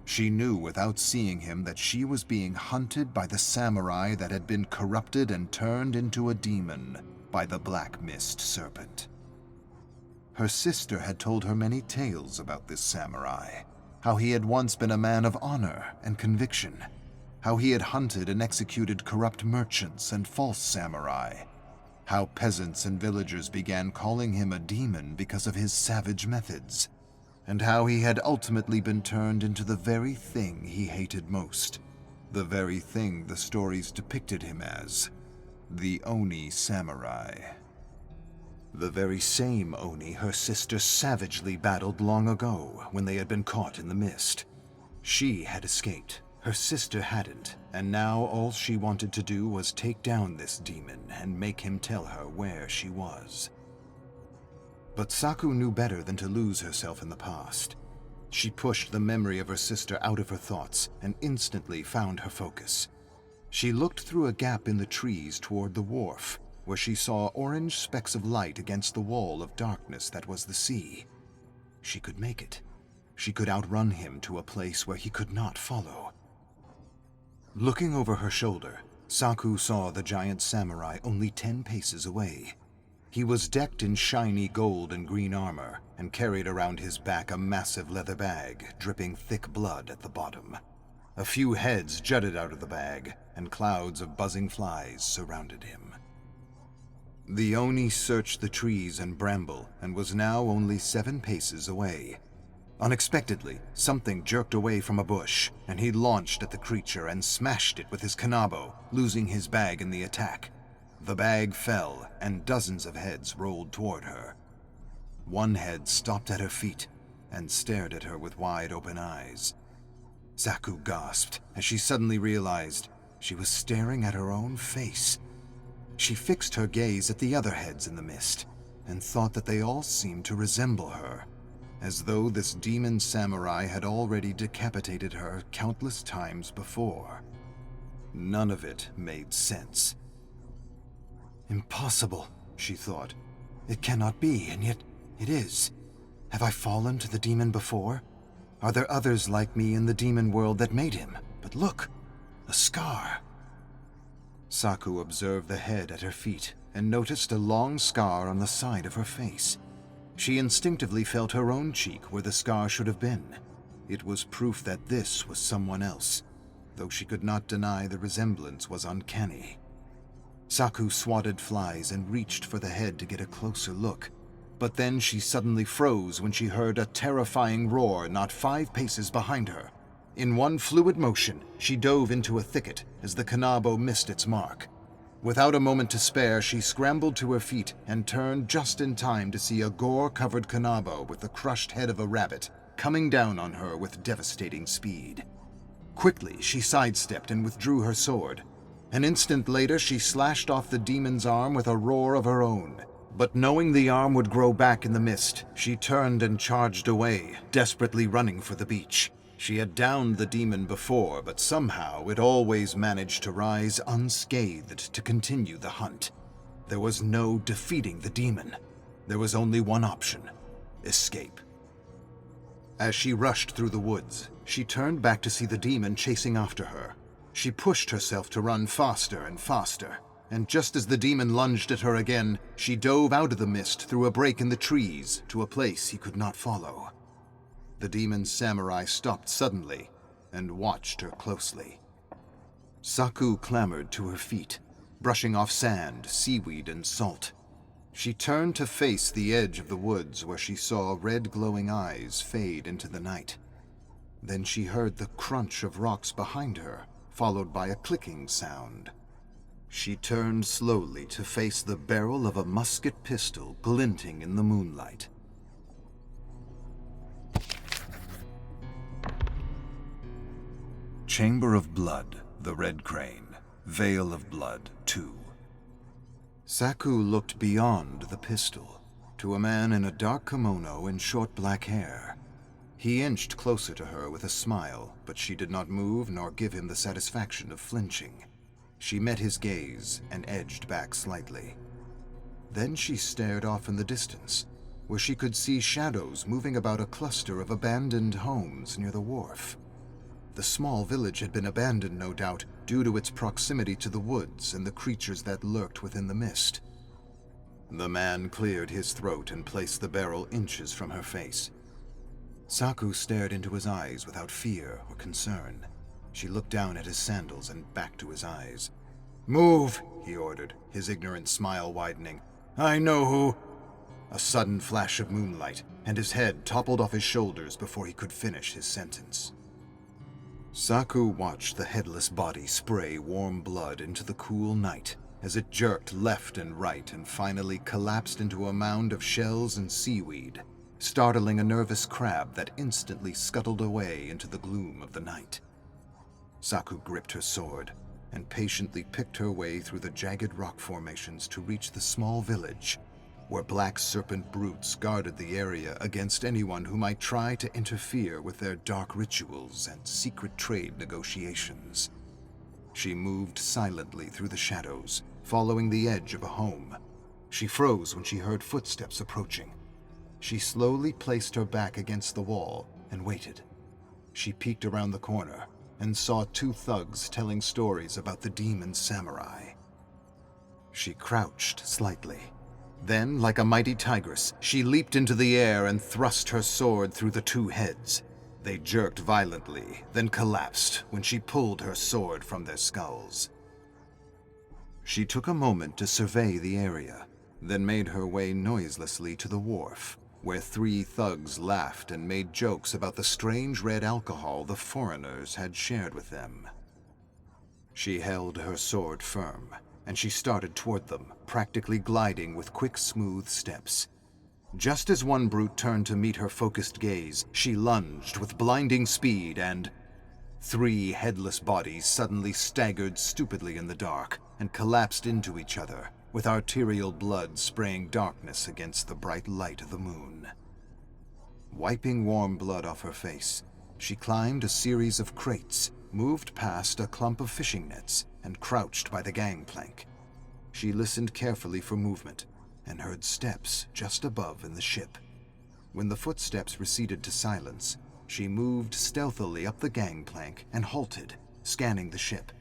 She knew without seeing him that she was being hunted by the samurai that had been corrupted and turned into a demon by the Black Mist Serpent. Her sister had told her many tales about this samurai, how he had once been a man of honor and conviction, how he had hunted and executed corrupt merchants and false samurai, how peasants and villagers began calling him a demon because of his savage methods, and how he had ultimately been turned into the very thing he hated most, the very thing the stories depicted him as, The Oni Samurai. The very same Oni her sister savagely battled long ago when they had been caught in the mist. She had escaped, her sister hadn't, and now all she wanted to do was take down this demon and make him tell her where she was. But Saku knew better than to lose herself in the past. She pushed the memory of her sister out of her thoughts and instantly found her focus. She looked through a gap in the trees toward the wharf, where she saw orange specks of light against the wall of darkness that was the sea. She could make it. She could outrun him to a place where he could not follow. Looking over her shoulder, Saku saw the giant samurai only 10 paces away. He was decked in shiny gold and green armor and carried around his back a massive leather bag dripping thick blood at the bottom. A few heads jutted out of the bag, and clouds of buzzing flies surrounded him. The Oni searched the trees and bramble and was now only 7 paces away. Unexpectedly, something jerked away from a bush, and he launched at the creature and smashed it with his kanabo, losing his bag in the attack. The bag fell, and dozens of heads rolled toward her. One head stopped at her feet and stared at her with wide-open eyes. Saku gasped as she suddenly realized she was staring at her own face. She fixed her gaze at the other heads in the mist and thought that they all seemed to resemble her, as though this demon samurai had already decapitated her countless times before. None of it made sense. Impossible, she thought. It cannot be, and yet it is. Have I fallen to the demon before? Are there others like me in the demon world that made him? But look, a scar. Saku observed the head at her feet and noticed a long scar on the side of her face. She instinctively felt her own cheek where the scar should have been. It was proof that this was someone else, though she could not deny the resemblance was uncanny. Saku swatted flies and reached for the head to get a closer look, but then she suddenly froze when she heard a terrifying roar not 5 paces behind her. In one fluid motion, she dove into a thicket as the kanabo missed its mark. Without a moment to spare, she scrambled to her feet and turned just in time to see a gore-covered kanabo with the crushed head of a rabbit coming down on her with devastating speed. Quickly, she sidestepped and withdrew her sword. An instant later, she slashed off the demon's arm with a roar of her own. But knowing the arm would grow back in the mist, she turned and charged away, desperately running for the beach. She had downed the demon before, but somehow it always managed to rise unscathed to continue the hunt. There was no defeating the demon. There was only one option: escape. As she rushed through the woods, she turned back to see the demon chasing after her. She pushed herself to run faster and faster, and just as the demon lunged at her again, she dove out of the mist through a break in the trees to a place he could not follow. The demon samurai stopped suddenly and watched her closely. Saku clambered to her feet, brushing off sand, seaweed, and salt. She turned to face the edge of the woods where she saw red glowing eyes fade into the night. Then she heard the crunch of rocks behind her, followed by a clicking sound. She turned slowly to face the barrel of a musket pistol glinting in the moonlight. Chamber of Blood, the Red Crane, Veil of Blood 2. Saku looked beyond the pistol, to a man in a dark kimono and short black hair. He inched closer to her with a smile, but she did not move nor give him the satisfaction of flinching. She met his gaze and edged back slightly. Then she stared off in the distance, where she could see shadows moving about a cluster of abandoned homes near the wharf. The small village had been abandoned, no doubt, due to its proximity to the woods and the creatures that lurked within the mist. The man cleared his throat and placed the barrel inches from her face. Saku stared into his eyes without fear or concern. She looked down at his sandals and back to his eyes. "Move," he ordered, his ignorant smile widening. "I know who." A sudden flash of moonlight, and his head toppled off his shoulders before he could finish his sentence. Saku watched the headless body spray warm blood into the cool night, as it jerked left and right and finally collapsed into a mound of shells and seaweed, startling a nervous crab that instantly scuttled away into the gloom of the night. Saku gripped her sword and patiently picked her way through the jagged rock formations to reach the small village, where black serpent brutes guarded the area against anyone who might try to interfere with their dark rituals and secret trade negotiations. She moved silently through the shadows, following the edge of a home. She froze when she heard footsteps approaching. She slowly placed her back against the wall and waited. She peeked around the corner and saw two thugs telling stories about the demon samurai. She crouched slightly. Then, like a mighty tigress, she leaped into the air and thrust her sword through the two heads. They jerked violently, then collapsed when she pulled her sword from their skulls. She took a moment to survey the area, then made her way noiselessly to the wharf, where three thugs laughed and made jokes about the strange red alcohol the foreigners had shared with them. She held her sword firm, and she started toward them, practically gliding with quick, smooth steps. Just as one brute turned to meet her focused gaze, she lunged with blinding speed and... Three headless bodies suddenly staggered stupidly in the dark and collapsed into each other, with arterial blood spraying darkness against the bright light of the moon. Wiping warm blood off her face, she climbed a series of crates, moved past a clump of fishing nets, and crouched by the gangplank. She listened carefully for movement and heard steps just above in the ship. When the footsteps receded to silence, she moved stealthily up the gangplank and halted, scanning the ship,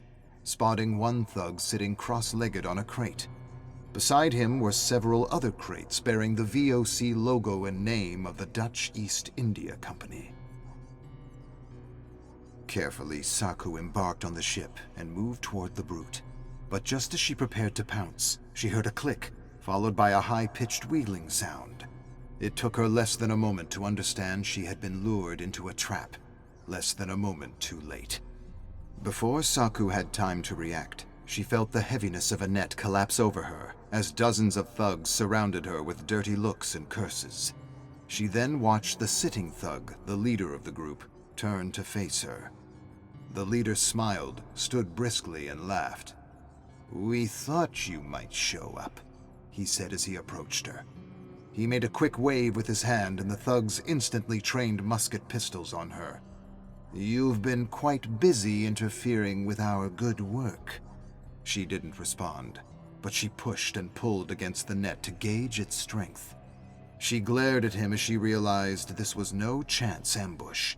spotting one thug sitting cross-legged on a crate. Beside him were several other crates bearing the VOC logo and name of the Dutch East India Company. Carefully, Saku embarked on the ship and moved toward the brute. But just as she prepared to pounce, she heard a click, followed by a high-pitched wheeling sound. It took her less than a moment to understand she had been lured into a trap, less than a moment too late. Before Saku had time to react, she felt the heaviness of a net collapse over her as dozens of thugs surrounded her with dirty looks and curses. She then watched the sitting thug, the leader of the group, turn to face her. The leader smiled, stood briskly, and laughed. "We thought you might show up," he said as he approached her. He made a quick wave with his hand, and the thugs instantly trained musket pistols on her. "You've been quite busy interfering with our good work." She didn't respond, but she pushed and pulled against the net to gauge its strength. She glared at him as she realized this was no chance ambush.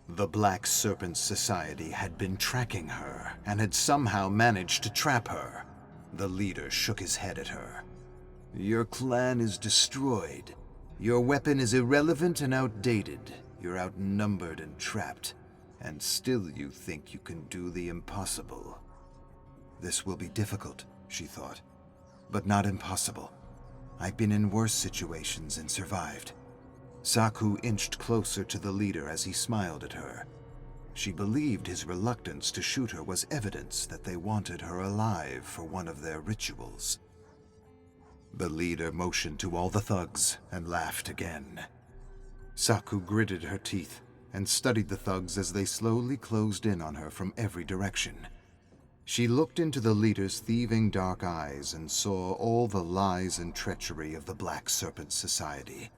The Black Serpent Society had been tracking her and had somehow managed to trap her. The leader shook his head at her. "Your clan is destroyed. Your weapon is irrelevant and outdated. You're outnumbered and trapped. And still you think you can do the impossible." This will be difficult, she thought, but not impossible. I've been in worse situations and survived. Saku inched closer to the leader as he smiled at her. She believed his reluctance to shoot her was evidence that they wanted her alive for one of their rituals. The leader motioned to all the thugs and laughed again. Saku gritted her teeth and studied the thugs as they slowly closed in on her from every direction. She looked into the leader's thieving dark eyes and saw all the lies and treachery of the Black Serpent Society.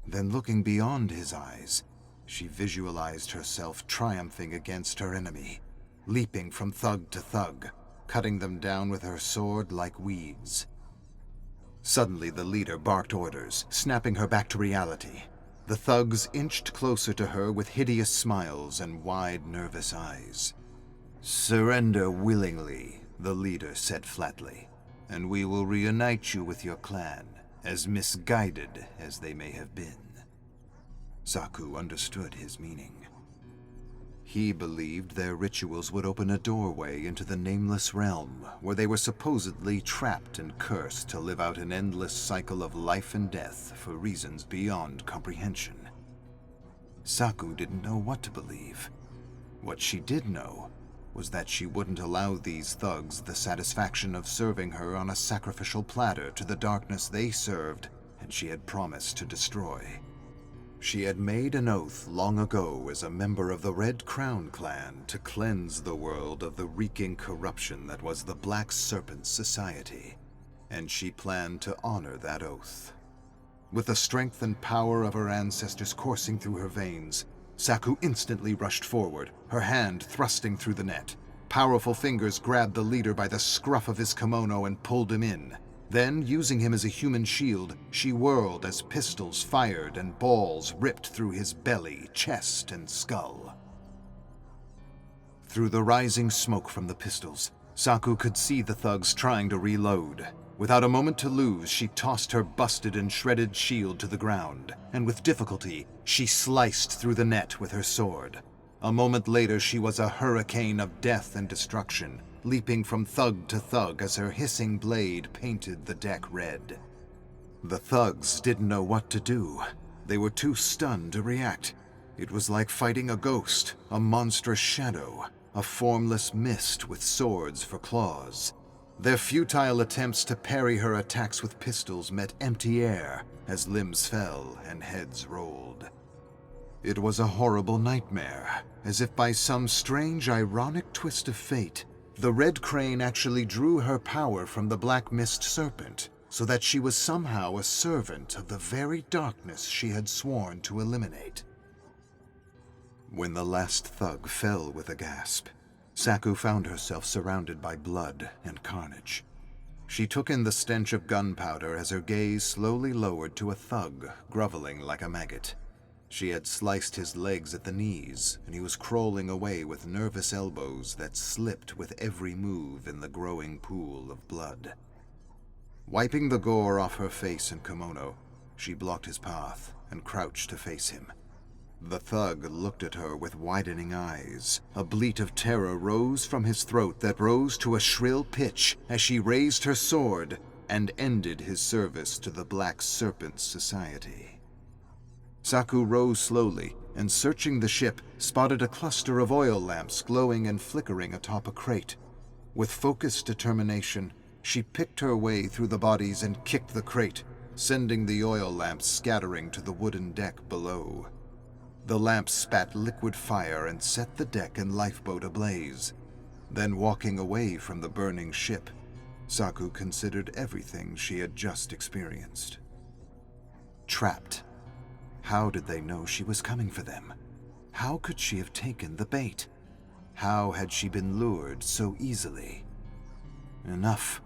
Then, looking beyond his eyes, she visualized herself triumphing against her enemy, leaping from thug to thug, cutting them down with her sword like weeds. Suddenly, the leader barked orders, snapping her back to reality. The thugs inched closer to her with hideous smiles and wide, nervous eyes. "Surrender willingly," the leader said flatly, "and we will reunite you with your clan, as misguided as they may have been." Saku understood his meaning. He believed their rituals would open a doorway into the nameless realm, where they were supposedly trapped and cursed to live out an endless cycle of life and death for reasons beyond comprehension. Saku didn't know what to believe. What she did know was that she wouldn't allow these thugs the satisfaction of serving her on a sacrificial platter to the darkness they served and she had promised to destroy. She had made an oath long ago as a member of the Red Crown clan to cleanse the world of the reeking corruption that was the Black Serpent Society, and she planned to honor that oath. With the strength and power of her ancestors coursing through her veins, Saku instantly rushed forward, her hand thrusting through the net. Powerful fingers grabbed the leader by the scruff of his kimono and pulled him in. Then, using him as a human shield, she whirled as pistols fired and balls ripped through his belly, chest, and skull. Through the rising smoke from the pistols, Saku could see the thugs trying to reload. Without a moment to lose, she tossed her busted and shredded shield to the ground, and with difficulty, she sliced through the net with her sword. A moment later, she was a hurricane of death and destruction, leaping from thug to thug as her hissing blade painted the deck red. The thugs didn't know what to do. They were too stunned to react. It was like fighting a ghost, a monstrous shadow, a formless mist with swords for claws. Their futile attempts to parry her attacks with pistols met empty air as limbs fell and heads rolled. It was a horrible nightmare, as if by some strange, ironic twist of fate, the Red Crane actually drew her power from the Black Mist Serpent, so that she was somehow a servant of the very darkness she had sworn to eliminate. When the last thug fell with a gasp, Saku found herself surrounded by blood and carnage. She took in the stench of gunpowder as her gaze slowly lowered to a thug groveling like a maggot. She had sliced his legs at the knees, and he was crawling away with nervous elbows that slipped with every move in the growing pool of blood. Wiping the gore off her face and kimono, she blocked his path and crouched to face him. The thug looked at her with widening eyes. A bleat of terror rose from his throat that rose to a shrill pitch as she raised her sword and ended his service to the Black Serpent Society. Saku rose slowly and, searching the ship, spotted a cluster of oil lamps glowing and flickering atop a crate. With focused determination, she picked her way through the bodies and kicked the crate, sending the oil lamps scattering to the wooden deck below. The lamps spat liquid fire and set the deck and lifeboat ablaze. Then, walking away from the burning ship, Saku considered everything she had just experienced. Trapped. How did they know she was coming for them? How could she have taken the bait? How had she been lured so easily? Enough.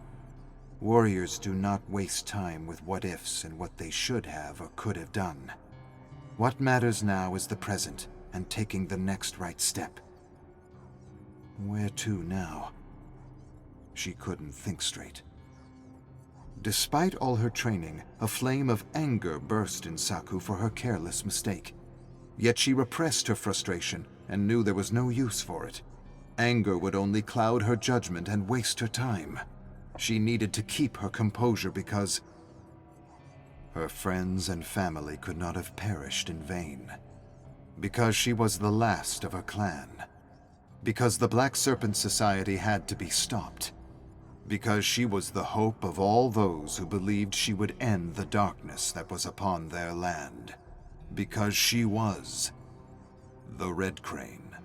Warriors do not waste time with what-ifs and what they should have or could have done. What matters now is the present and taking the next right step. Where to now? She couldn't think straight. Despite all her training, a flame of anger burst in Saku for her careless mistake. Yet she repressed her frustration and knew there was no use for it. Anger would only cloud her judgment and waste her time. She needed to keep her composure because her friends and family could not have perished in vain. Because she was the last of her clan. Because the Black Serpent Society had to be stopped. Because she was the hope of all those who believed she would end the darkness that was upon their land. Because she was the Red Crane.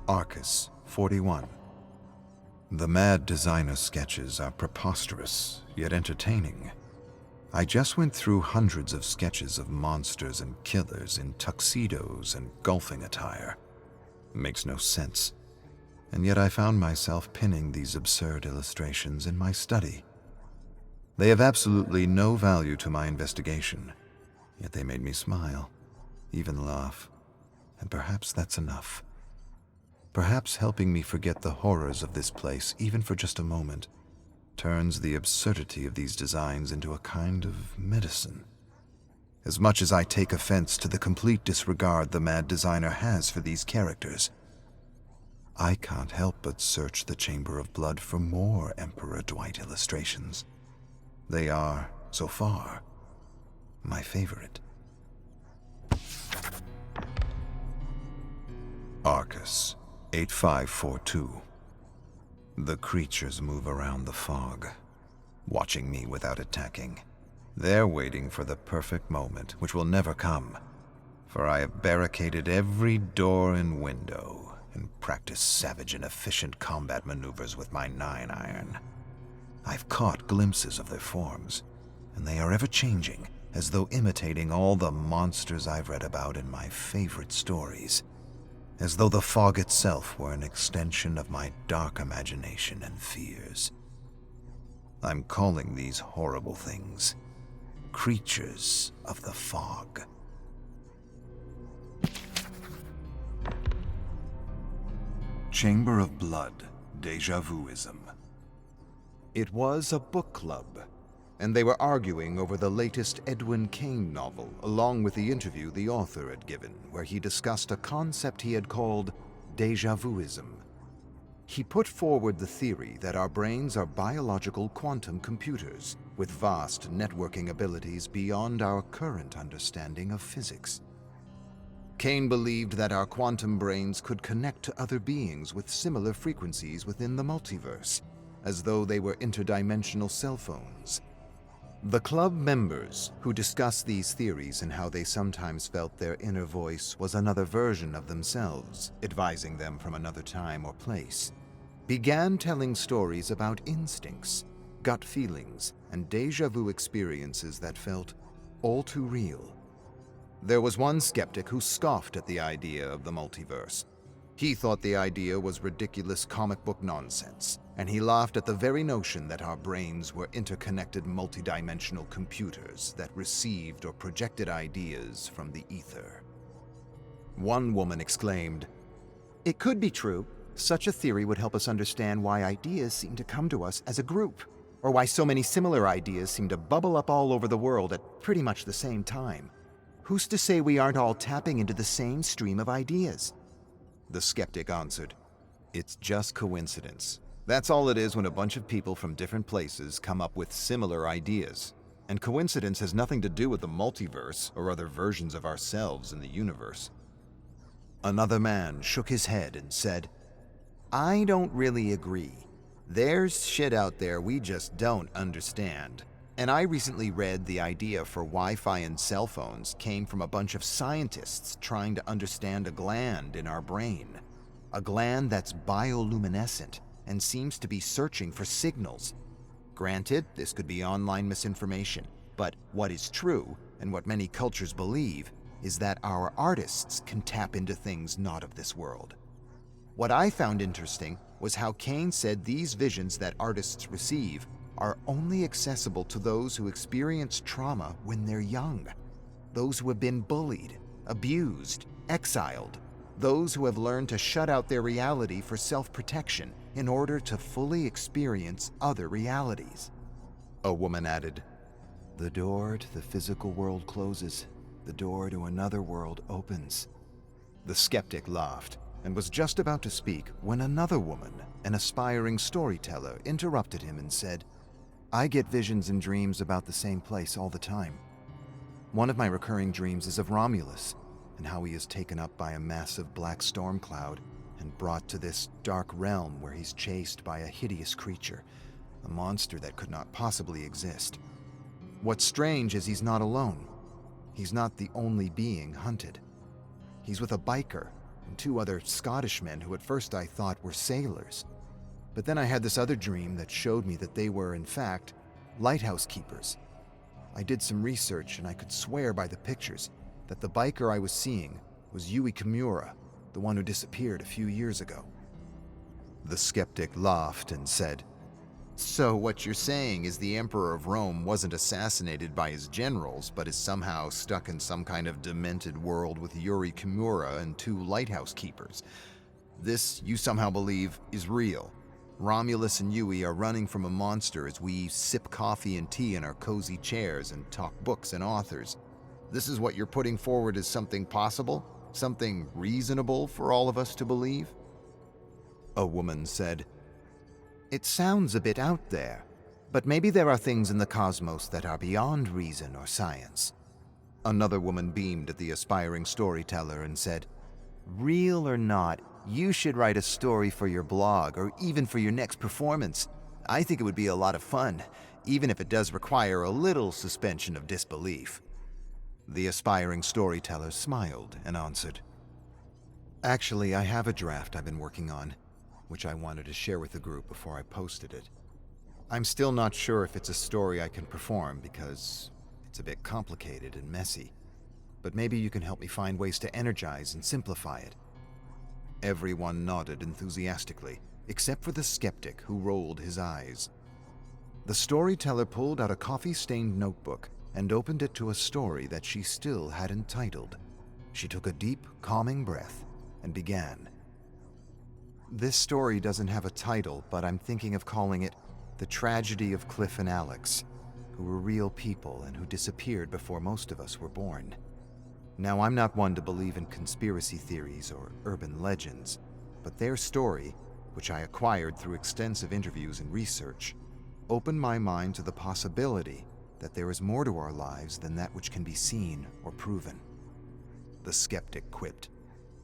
Arcus, 41. The mad designer sketches are preposterous, yet entertaining. I just went through hundreds of sketches of monsters and killers in tuxedos and golfing attire. Makes no sense. And yet I found myself pinning these absurd illustrations in my study. They have absolutely no value to my investigation, yet they made me smile, even laugh, and perhaps that's enough. Perhaps helping me forget the horrors of this place, even for just a moment, turns the absurdity of these designs into a kind of medicine. As much as I take offense to the complete disregard the mad designer has for these characters, I can't help but search the Chamber of Blood for more Emperor Dwight illustrations. They are, so far, my favorite. Arcus, 8542. The creatures move around the fog, watching me without attacking. They're waiting for the perfect moment, which will never come, for I have barricaded every door and window and practiced savage and efficient combat maneuvers with my 9-iron. I've caught glimpses of their forms, and they are ever changing, as though imitating all the monsters I've read about in my favorite stories, as though the fog itself were an extension of my dark imagination and fears. I'm calling these horrible things creatures of the fog. Chamber of Blood, Deja Vuism. It was a book club, and they were arguing over the latest Edwin Cain novel, along with the interview the author had given, where he discussed a concept he had called Deja Vuism. He put forward the theory that our brains are biological quantum computers with vast networking abilities beyond our current understanding of physics. Cain believed that our quantum brains could connect to other beings with similar frequencies within the multiverse, as though they were interdimensional cell phones. The club members, who discussed these theories and how they sometimes felt their inner voice was another version of themselves, advising them from another time or place, began telling stories about instincts, gut feelings, and deja vu experiences that felt all too real. There was one skeptic who scoffed at the idea of the multiverse. He thought the idea was ridiculous comic book nonsense, and he laughed at the very notion that our brains were interconnected multidimensional computers that received or projected ideas from the ether. One woman exclaimed, "It could be true. Such a theory would help us understand why ideas seem to come to us as a group, or why so many similar ideas seem to bubble up all over the world at pretty much the same time. Who's to say we aren't all tapping into the same stream of ideas?" The skeptic answered, "It's just coincidence. That's all it is when a bunch of people from different places come up with similar ideas. And coincidence has nothing to do with the multiverse or other versions of ourselves in the universe." Another man shook his head and said, "I don't really agree. There's shit out there we just don't understand. And I recently read the idea for Wi-Fi and cell phones came from a bunch of scientists trying to understand a gland in our brain. A gland that's bioluminescent and seems to be searching for signals. Granted, this could be online misinformation, but what is true, and what many cultures believe, is that our artists can tap into things not of this world." What I found interesting was how Cain said these visions that artists receive are only accessible to those who experience trauma when they're young, those who have been bullied, abused, exiled, those who have learned to shut out their reality for self-protection in order to fully experience other realities. A woman added, "The door to the physical world closes, the door to another world opens." The skeptic laughed and was just about to speak when another woman, an aspiring storyteller, interrupted him and said, "I get visions and dreams about the same place all the time. One of my recurring dreams is of Romulus and how he is taken up by a massive black storm cloud and brought to this dark realm where he's chased by a hideous creature, a monster that could not possibly exist. What's strange is he's not alone. He's not the only being hunted. He's with a biker and 2 other Scottish men who at first I thought were sailors. But then I had this other dream that showed me that they were, in fact, lighthouse keepers. I did some research and I could swear by the pictures that the biker I was seeing was Yui Kimura, the one who disappeared a few years ago." The skeptic laughed and said, "So what you're saying is the Emperor of Rome wasn't assassinated by his generals, but is somehow stuck in some kind of demented world with Yuri Kimura and 2 lighthouse keepers. This, you somehow believe, is real. Romulus and Yui are running from a monster as we sip coffee and tea in our cozy chairs and talk books and authors. This is what you're putting forward as something possible? Something reasonable for all of us to believe?" A woman said, "It sounds a bit out there, but maybe there are things in the cosmos that are beyond reason or science." Another woman beamed at the aspiring storyteller and said, Real or not, you should write a story for your blog or even for your next performance. I think it would be a lot of fun, even if it does require a little suspension of disbelief." The aspiring storyteller smiled and answered, "Actually, I have a draft I've been working on, which I wanted to share with the group before I posted it. I'm still not sure if it's a story I can perform because it's a bit complicated and messy, but maybe you can help me find ways to energize and simplify it." Everyone nodded enthusiastically, except for the skeptic who rolled his eyes. The storyteller pulled out a coffee-stained notebook and opened it to a story that she still hadn't titled. She took a deep, calming breath and began. "This story doesn't have a title, but I'm thinking of calling it The Tragedy of Cliff and Alex, who were real people and who disappeared before most of us were born. Now, I'm not one to believe in conspiracy theories or urban legends, but their story, which I acquired through extensive interviews and research, opened my mind to the possibility that there is more to our lives than that which can be seen or proven." The skeptic quipped,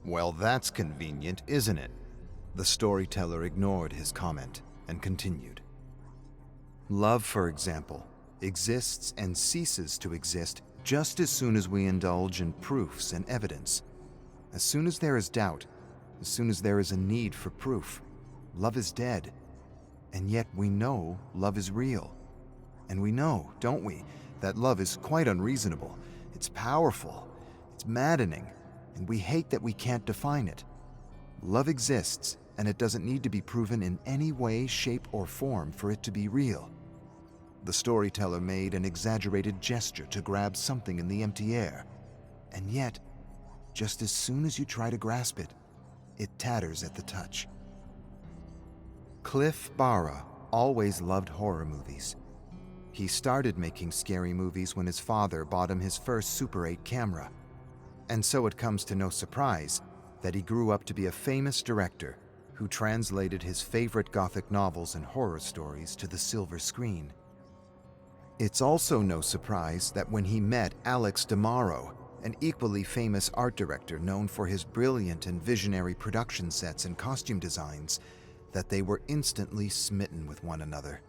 "Well, that's convenient, isn't it?" The storyteller ignored his comment and continued. "Love, for example, exists and ceases to exist just as soon as we indulge in proofs and evidence. As soon as there is doubt, as soon as there is a need for proof, love is dead. And yet we know love is real. And we know, don't we, that love is quite unreasonable. It's powerful, it's maddening, and we hate that we can't define it. Love exists, and it doesn't need to be proven in any way, shape, or form for it to be real." The storyteller made an exaggerated gesture to grab something in the empty air. And yet, just as soon as you try to grasp it, it tatters at the touch. Cliff Barra always loved horror movies. He started making scary movies when his father bought him his first Super 8 camera. And so it comes to no surprise that he grew up to be a famous director who translated his favorite Gothic novels and horror stories to the silver screen. It's also no surprise that when he met Alex DeMauro, an equally famous art director known for his brilliant and visionary production sets and costume designs, that they were instantly smitten with one another.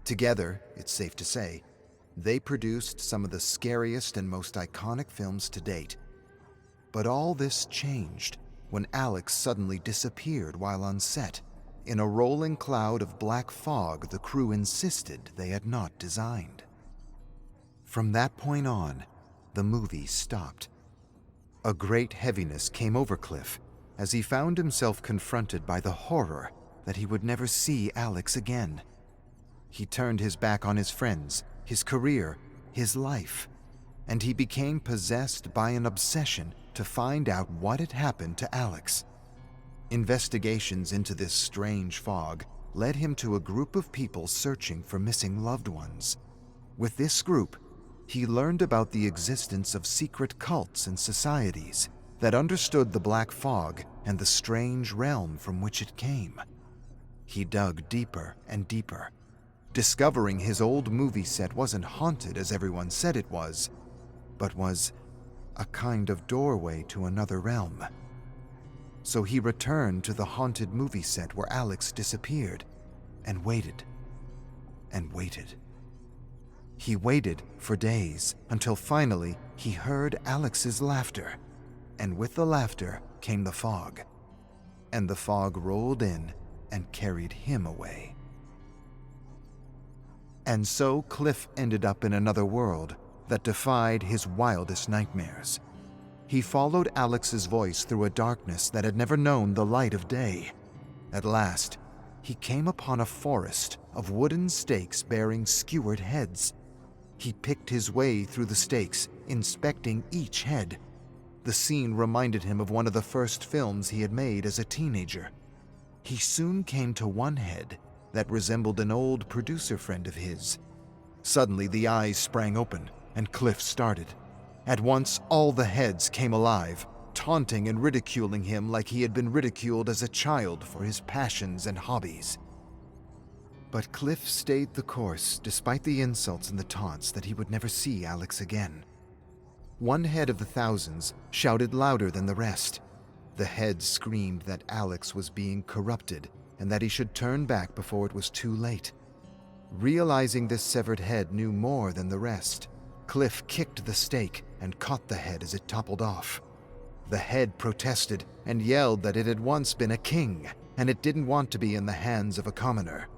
Together, it's safe to say, they produced some of the scariest and most iconic films to date. But all this changed when Alex suddenly disappeared while on set, in a rolling cloud of black fog the crew insisted they had not designed. From that point on, the movie stopped. A great heaviness came over Cliff as he found himself confronted by the horror that he would never see Alex again. He turned his back on his friends, his career, his life, and he became possessed by an obsession to find out what had happened to Alex. Investigations into this strange fog led him to a group of people searching for missing loved ones. With this group, he learned about the existence of secret cults and societies that understood the black fog and the strange realm from which it came. He dug deeper and deeper, discovering his old movie set wasn't haunted as everyone said it was, but was a kind of doorway to another realm. So he returned to the haunted movie set where Alex disappeared and waited and waited. He waited for days until finally he heard Alex's laughter, and with the laughter came the fog, and the fog rolled in and carried him away. And so Cliff ended up in another world that defied his wildest nightmares. He followed Alex's voice through a darkness that had never known the light of day. At last, he came upon a forest of wooden stakes bearing skewered heads. He picked his way through the stakes, inspecting each head. The scene reminded him of one of the first films he had made as a teenager. He soon came to one head that resembled an old producer friend of his. Suddenly, the eyes sprang open, and Cliff started. At once, all the heads came alive, taunting and ridiculing him like he had been ridiculed as a child for his passions and hobbies. But Cliff stayed the course despite the insults and the taunts that he would never see Alex again. One head of the thousands shouted louder than the rest. The head screamed that Alex was being corrupted and that he should turn back before it was too late. Realizing this severed head knew more than the rest, Cliff kicked the stake and caught the head as it toppled off. The head protested and yelled that it had once been a king, and it didn't want to be in the hands of a commoner.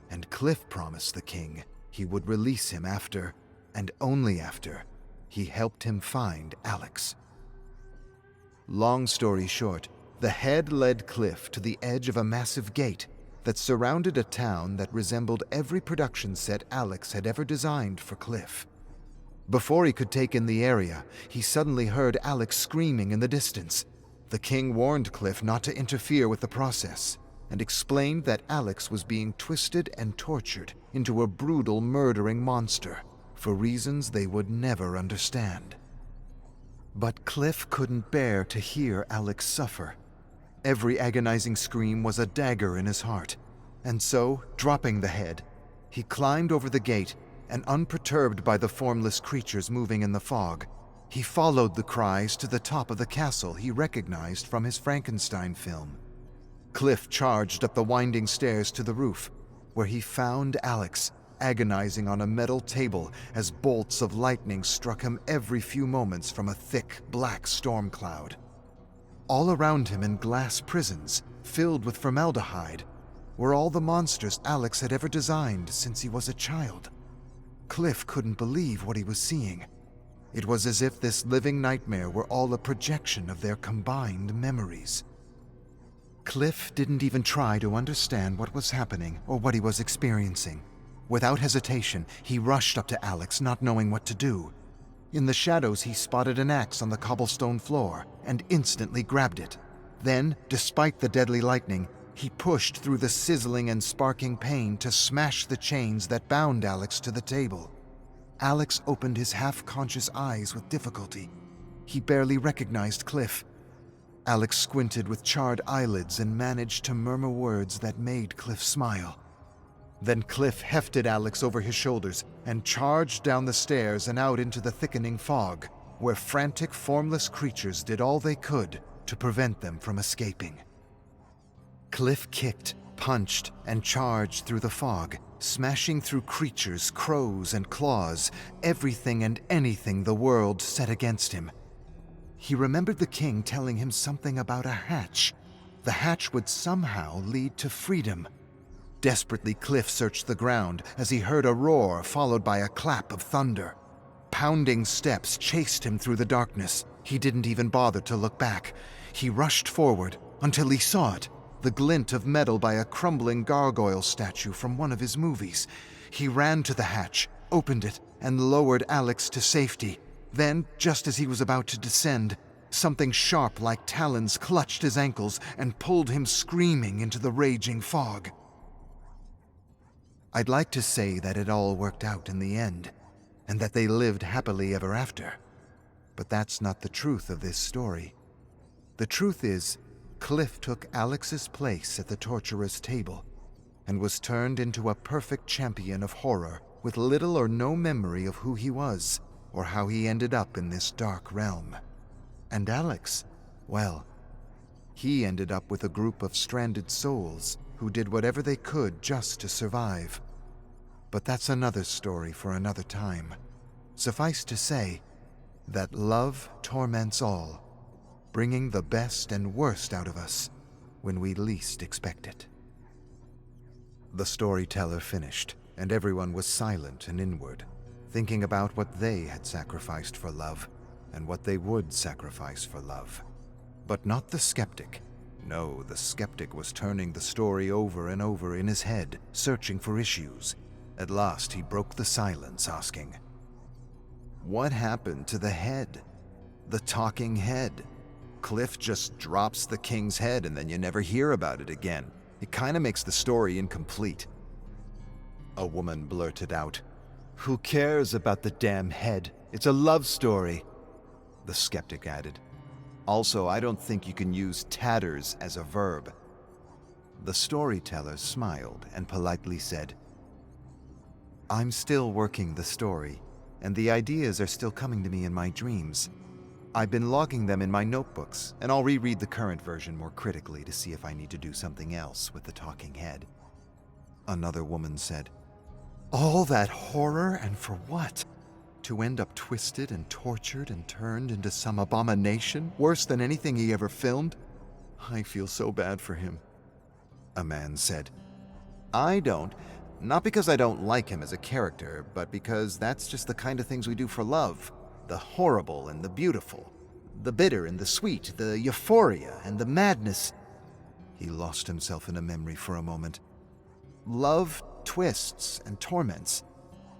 And Cliff promised the king he would release him after, and only after, he helped him find Alex. Long story short, the head led Cliff to the edge of a massive gate that surrounded a town that resembled every production set Alex had ever designed for Cliff. Before he could take in the area, he suddenly heard Alex screaming in the distance. The king warned Cliff not to interfere with the process and explained that Alex was being twisted and tortured into a brutal, murdering monster for reasons they would never understand. But Cliff couldn't bear to hear Alex suffer. Every agonizing scream was a dagger in his heart, and so, dropping the head, he climbed over the gate and, unperturbed by the formless creatures moving in the fog, he followed the cries to the top of the castle he recognized from his Frankenstein film. Cliff charged up the winding stairs to the roof, where he found Alex, agonizing on a metal table as bolts of lightning struck him every few moments from a thick, black storm cloud. All around him in glass prisons, filled with formaldehyde, were all the monsters Alex had ever designed since he was a child. Cliff couldn't believe what he was seeing. It was as if this living nightmare were all a projection of their combined memories. Cliff didn't even try to understand what was happening or what he was experiencing. Without hesitation, he rushed up to Alex, not knowing what to do. In the shadows, he spotted an axe on the cobblestone floor and instantly grabbed it. Then, despite the deadly lightning, he pushed through the sizzling and sparking pain to smash the chains that bound Alex to the table. Alex opened his half-conscious eyes with difficulty. He barely recognized Cliff. Alex squinted with charred eyelids and managed to murmur words that made Cliff smile. Then Cliff hefted Alex over his shoulders and charged down the stairs and out into the thickening fog, where frantic, formless creatures did all they could to prevent them from escaping. Cliff kicked, punched, and charged through the fog, smashing through creatures, crows, and claws, everything and anything the world set against him. He remembered the king telling him something about a hatch. The hatch would somehow lead to freedom. Desperately, Cliff searched the ground as he heard a roar followed by a clap of thunder. Pounding steps chased him through the darkness. He didn't even bother to look back. He rushed forward until he saw it, the glint of metal by a crumbling gargoyle statue from one of his movies. He ran to the hatch, opened it, and lowered Alex to safety. Then, just as he was about to descend, something sharp like talons clutched his ankles and pulled him screaming into the raging fog. I'd like to say that it all worked out in the end, and that they lived happily ever after. But that's not the truth of this story. The truth is, Cliff took Alex's place at the torturer's table, and was turned into a perfect champion of horror with little or no memory of who he was, or how he ended up in this dark realm. And Alex, well, he ended up with a group of stranded souls who did whatever they could just to survive. But that's another story for another time. Suffice to say that love torments all, bringing the best and worst out of us when we least expect it. The storyteller finished, and everyone was silent and inward, thinking about what they had sacrificed for love and what they would sacrifice for love. But not the skeptic. No, the skeptic was turning the story over and over in his head, searching for issues. At last, he broke the silence, asking, "What happened to the head? The talking head? Cliff just drops the king's head and then you never hear about it again. It kinda makes the story incomplete." A woman blurted out, "Who cares about the damn head? It's a love story." The skeptic added, "Also, I don't think you can use tatters as a verb." The storyteller smiled and politely said, "I'm still working the story, and the ideas are still coming to me in my dreams. I've been logging them in my notebooks, and I'll reread the current version more critically to see if I need to do something else with the talking head. Another woman said, "All that horror, and for what? To end up twisted and tortured and turned into some abomination worse than anything he ever filmed? I feel so bad for him." A man said, "I don't. Not because I don't like him as a character, but because that's just the kind of things we do for love. The horrible and the beautiful. The bitter and the sweet. The euphoria and the madness." He lost himself in a memory for a moment. Love twists and torments.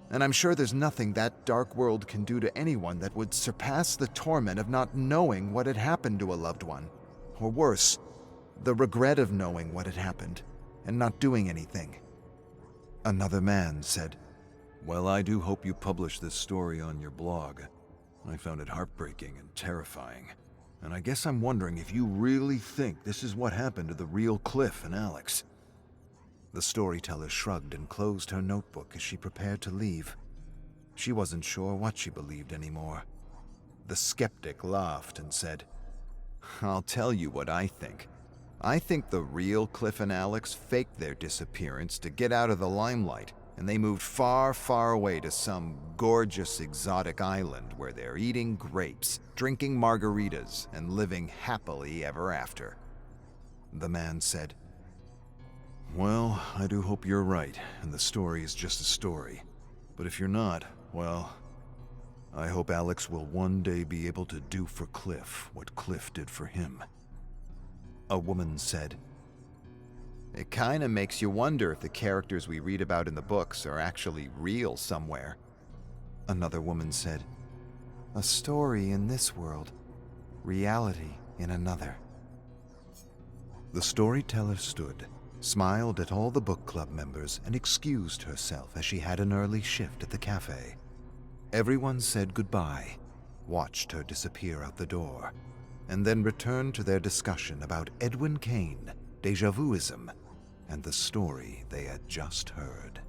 And I'm sure there's nothing that dark world can do to anyone that would surpass the torment of not knowing what had happened to a loved one. Or worse, the regret of knowing what had happened and not doing anything. Another man said, Well, I do hope you publish this story on your blog. I found it heartbreaking and terrifying. And I guess I'm wondering if you really think this is what happened to the real Cliff and Alex. The storyteller shrugged and closed her notebook as she prepared to leave. She wasn't sure what she believed anymore. The skeptic laughed and said, "I'll tell you what I think. I think the real Cliff and Alex faked their disappearance to get out of the limelight, and they moved far, far away to some gorgeous exotic island where they're eating grapes, drinking margaritas, and living happily ever after." The man said, Well, I do hope you're right, and the story is just a story. But if you're not, well, I hope Alex will one day be able to do for Cliff what Cliff did for him. A woman said, "It kinda makes you wonder if the characters we read about in the books are actually real somewhere." Another woman said, "A story in this world, reality in another." The storyteller stood, smiled at all the book club members, and excused herself as she had an early shift at the cafe. Everyone said goodbye, watched her disappear out the door, and then returned to their discussion about Edwin Kane, déjà vuism, and the story they had just heard.